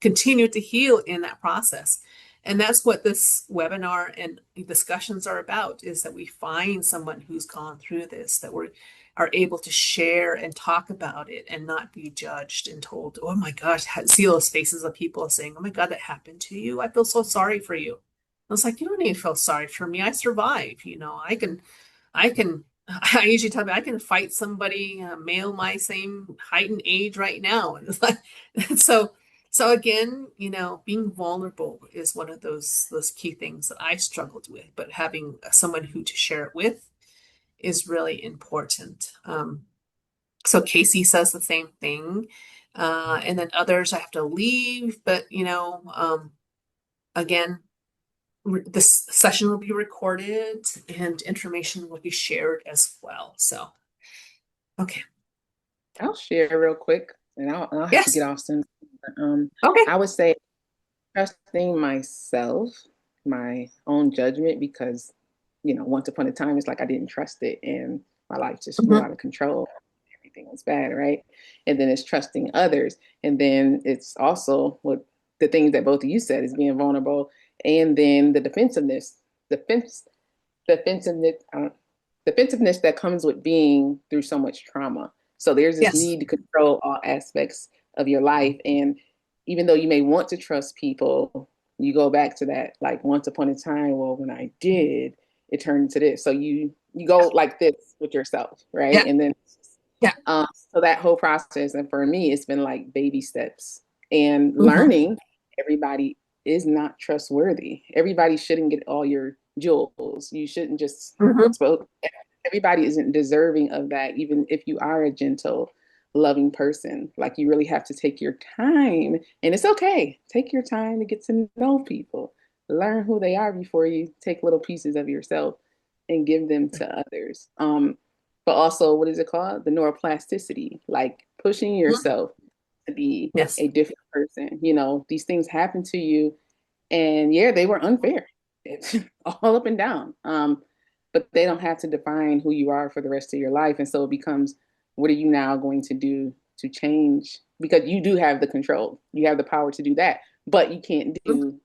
continue to heal in that process. And that's what this webinar and discussions are about, is that we find someone who's gone through this, that we are able to share and talk about it and not be judged and told, oh my gosh, see those faces of people saying, oh my God, that happened to you. I feel so sorry for you. I was like, you don't need to feel sorry for me. I survived. I can I usually tell me I can fight somebody, male my same height and age right now. And it's like, so, so again, being vulnerable is one of those key things that I struggled with, but having someone who to share it with is really important. So Casey says the same thing. And then others I have to leave, but again, this session will be recorded and information will be shared as well. So, okay. I'll share real quick, and I'll have to Yes. get off soon. Okay. I would say trusting myself, my own judgment, because once upon a time it's like I didn't trust it, and my life just flew Mhm. out of control. Everything was bad, right? And then it's trusting others, and then it's also what the things that both of you said is being vulnerable, and then the defensiveness, defensiveness that comes with being through so much trauma. So there's this Yes. need to control all aspects of your life. And even though you may want to trust people, you go back to that, like once upon a time, well, when I did, it turned into this. So you go like this with yourself, right? Yeah. And then Yeah. so that whole process, and for me, it's been like baby steps and Hmm. learning everybody is not trustworthy. Everybody shouldn't get all your jewels. You shouldn't just Hmm. spoke. Everybody isn't deserving of that, even if you are a gentle, loving person. Like you really have to take your time, and it's okay. Take your time to get to know people. learn who they are before you take little pieces of yourself and give them to others. But also, what is it called? The neuroplasticity, like pushing Mhm. yourself to be Yes. a different person. You know, these things happen to you, and yeah, they were unfair, it's all up and down. But they don't have to define who you are for the rest of your life. And so it becomes, what are you now going to do to change? Because you do have the control, you have the power to do that, but you can't Mhm. do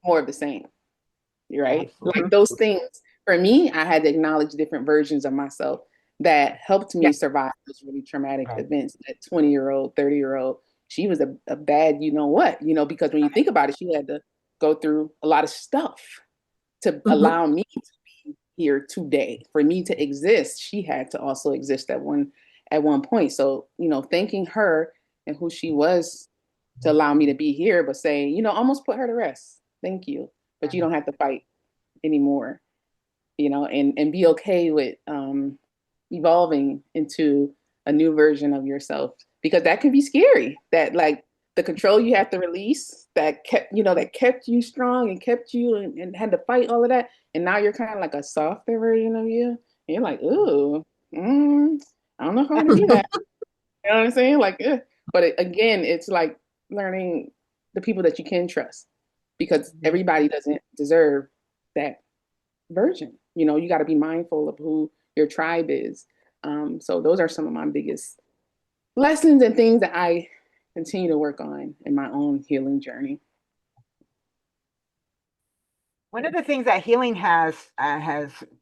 more of the same, right? Like Absolutely. those things, for me, I had to acknowledge different versions of myself that helped Yeah. me survive those really traumatic Right. events. That 20-year-old, 30-year-old, she was a bad, you know what, because when you think about it, she had to go through a lot of stuff to Mhm. allow me to be here today. For me to exist, she had to also exist at one point. So, thanking her and who she was to allow me to be here, but saying, almost put her to rest. Thank you. But you don't have to fight anymore, and be okay with evolving into a new version of yourself, because that can be scary. That, like, the control you have to release that kept you strong and kept you and had to fight all of that, and now you're kind of like a softer version of you. And you're like, ooh, I don't know if I want to be that. You know what I'm saying? Like, but again, it's like learning the people that you can trust, because everybody doesn't deserve that version. You got to be mindful of who your tribe is. So those are some of my biggest lessons and things that I continue to work on in my own healing journey. One of the things that healing has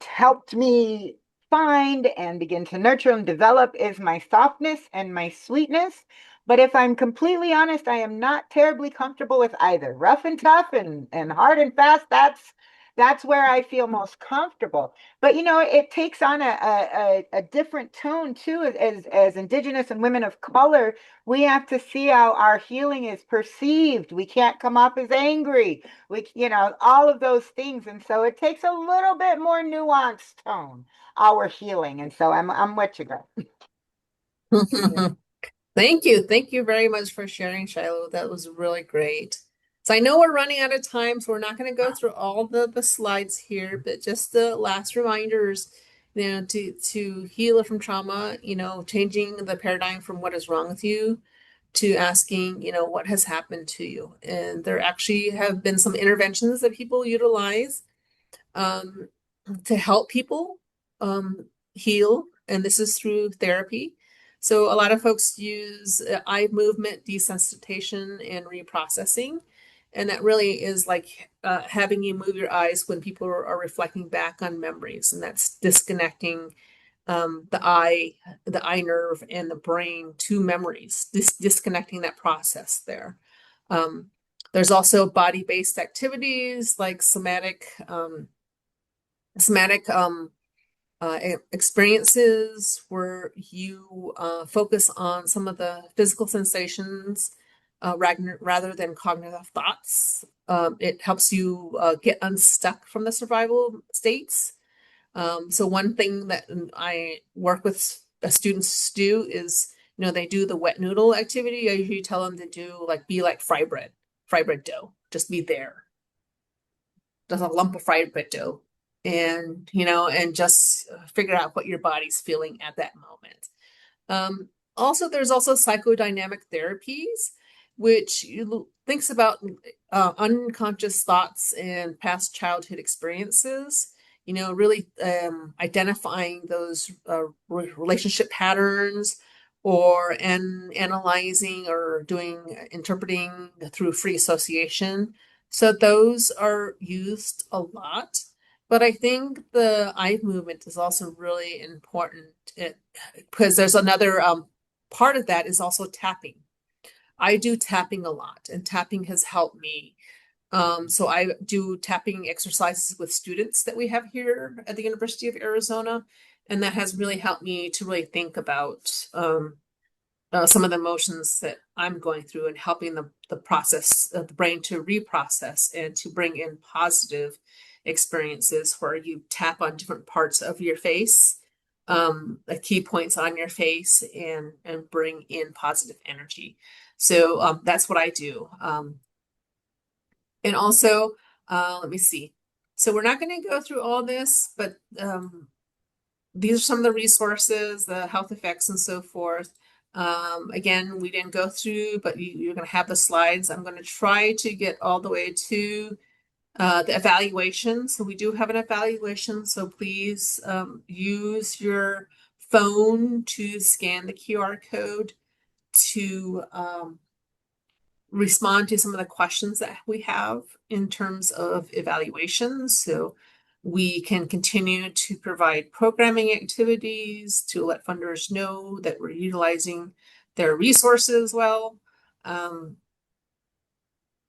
helped me find and begin to nurture and develop is my softness and my sweetness. But if I'm completely honest, I am not terribly comfortable with either. Rough and tough and hard and fast, that's where I feel most comfortable. But it takes on a different tone too. As Indigenous and women of color, we have to see how our healing is perceived. We can't come off as angry, all of those things. And so it takes a little bit more nuanced tone, our healing. And so I'm with you guys. Thank you. Thank you very much for sharing, Shiloh. That was really great. So I know we're running out of time, so we're not going to go through all the slides here, but just the last reminders, to heal from trauma, changing the paradigm from what is wrong with you to asking, what has happened to you. And there actually have been some interventions that people utilize um, to help people heal, and this is through therapy. So a lot of folks use eye movement desensitization and reprocessing, and that really is like having you move your eyes when people are reflecting back on memories, and that's disconnecting the eye nerve and the brain to memories, disconnecting that process there. Um, there's also body-based activities like somatic experiences where you focus on some of the physical sensations rather than cognitive thoughts. It helps you get unstuck from the survival states. So one thing that I work with students do is, they do the wet noodle activity. I usually tell them to do like, be like fry bread dough, just be there, just a lump of fried bread dough, and just figure out what your body's feeling at that moment. Also, there's also psychodynamic therapies, which thinks about unconscious thoughts and past childhood experiences. Really identifying those relationship patterns, or analyzing or doing interpreting through free association. So those are used a lot. But I think the eye movement is also really important, because there's another part of that is also tapping. I do tapping a lot, and tapping has helped me. So I do tapping exercises with students that we have here at the University of Arizona, and that has really helped me to really think about some of the emotions that I'm going through, and helping the process of the brain to reprocess and to bring in positive experiences, where you tap on different parts of your face, the key points on your face, and bring in positive energy. So that's what I do. And also, Let me see. So we're not going to go through all this, but these are some of the resources, the health effects and so forth. Again, we didn't go through, but you're going to have the slides. I'm going to try to get all the way to the evaluation. So we do have an evaluation. So please use your phone to scan the QR code to respond to some of the questions that we have in terms of evaluations. So we can continue to provide programming activities to let funders know that we're utilizing their resources well. And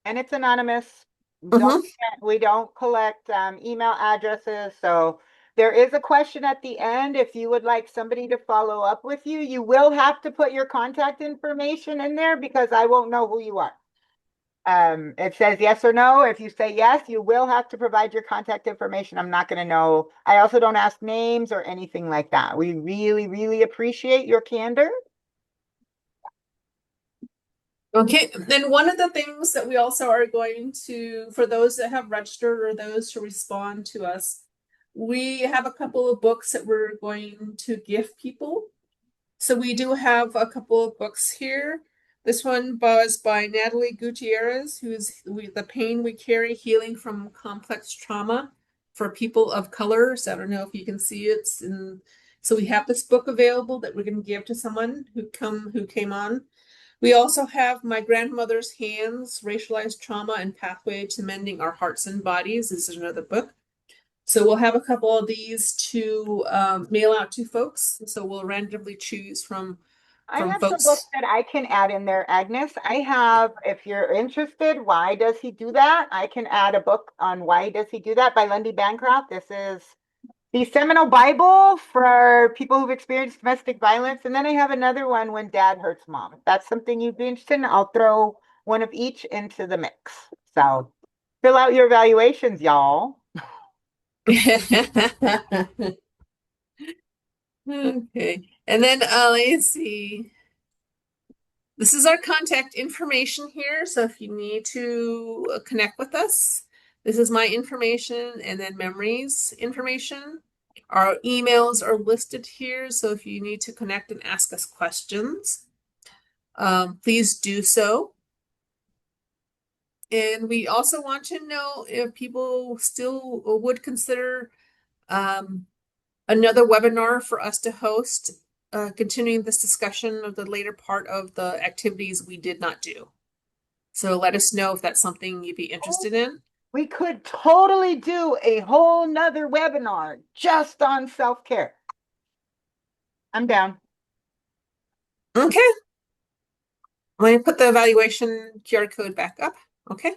it's anonymous. Mhm. We don't collect email addresses. So there is a question at the end. If you would like somebody to follow up with you, you will have to put your contact information in there because I won't know who you are. It says yes or no. If you say yes, you will have to provide your contact information. I'm not going to know. I also don't ask names or anything like that. We really, really appreciate your candor. Okay, then one of the things that we also are going to, for those that have registered or those to respond to us, we have a couple of books that we're going to give people. So we do have a couple of books here. This one was by Natalie Gutierrez, who's The Pain We Carry, Healing from Complex Trauma for People of Color. So I don't know if you can see it. So we have this book available that we're going to give to someone who came on. We also have My Grandmother's Hands, Racialized Trauma and Pathway to Mending Our Hearts and Bodies. This is another book. So we'll have a couple of these to mail out to folks. So we'll randomly choose from I have some folks. books that I can add in there, Agnes. I have, if you're interested, Why Does He Do That? I can add a book on Why Does He Do That by Lundy Bancroft. This is the seminal Bible for people who've experienced domestic violence. And then I have another one, When Dad Hurts Mom. If that's something you'd be interested in, I'll throw one of each into the mix. So fill out your evaluations, y'all. Okay. And then let's see. This is our contact information here. So if you need to connect with us, this is my information and then Memories information. Our emails are listed here. So if you need to connect and ask us questions, please do so. And we also want to know if people still would consider another webinar for us to host, continuing this discussion of the later part of the activities we did not do. So let us know if that's something you'd be interested in. We could totally do a whole nother webinar just on self-care. I'm down. Okay. Let me put the evaluation QR code back up. Okay.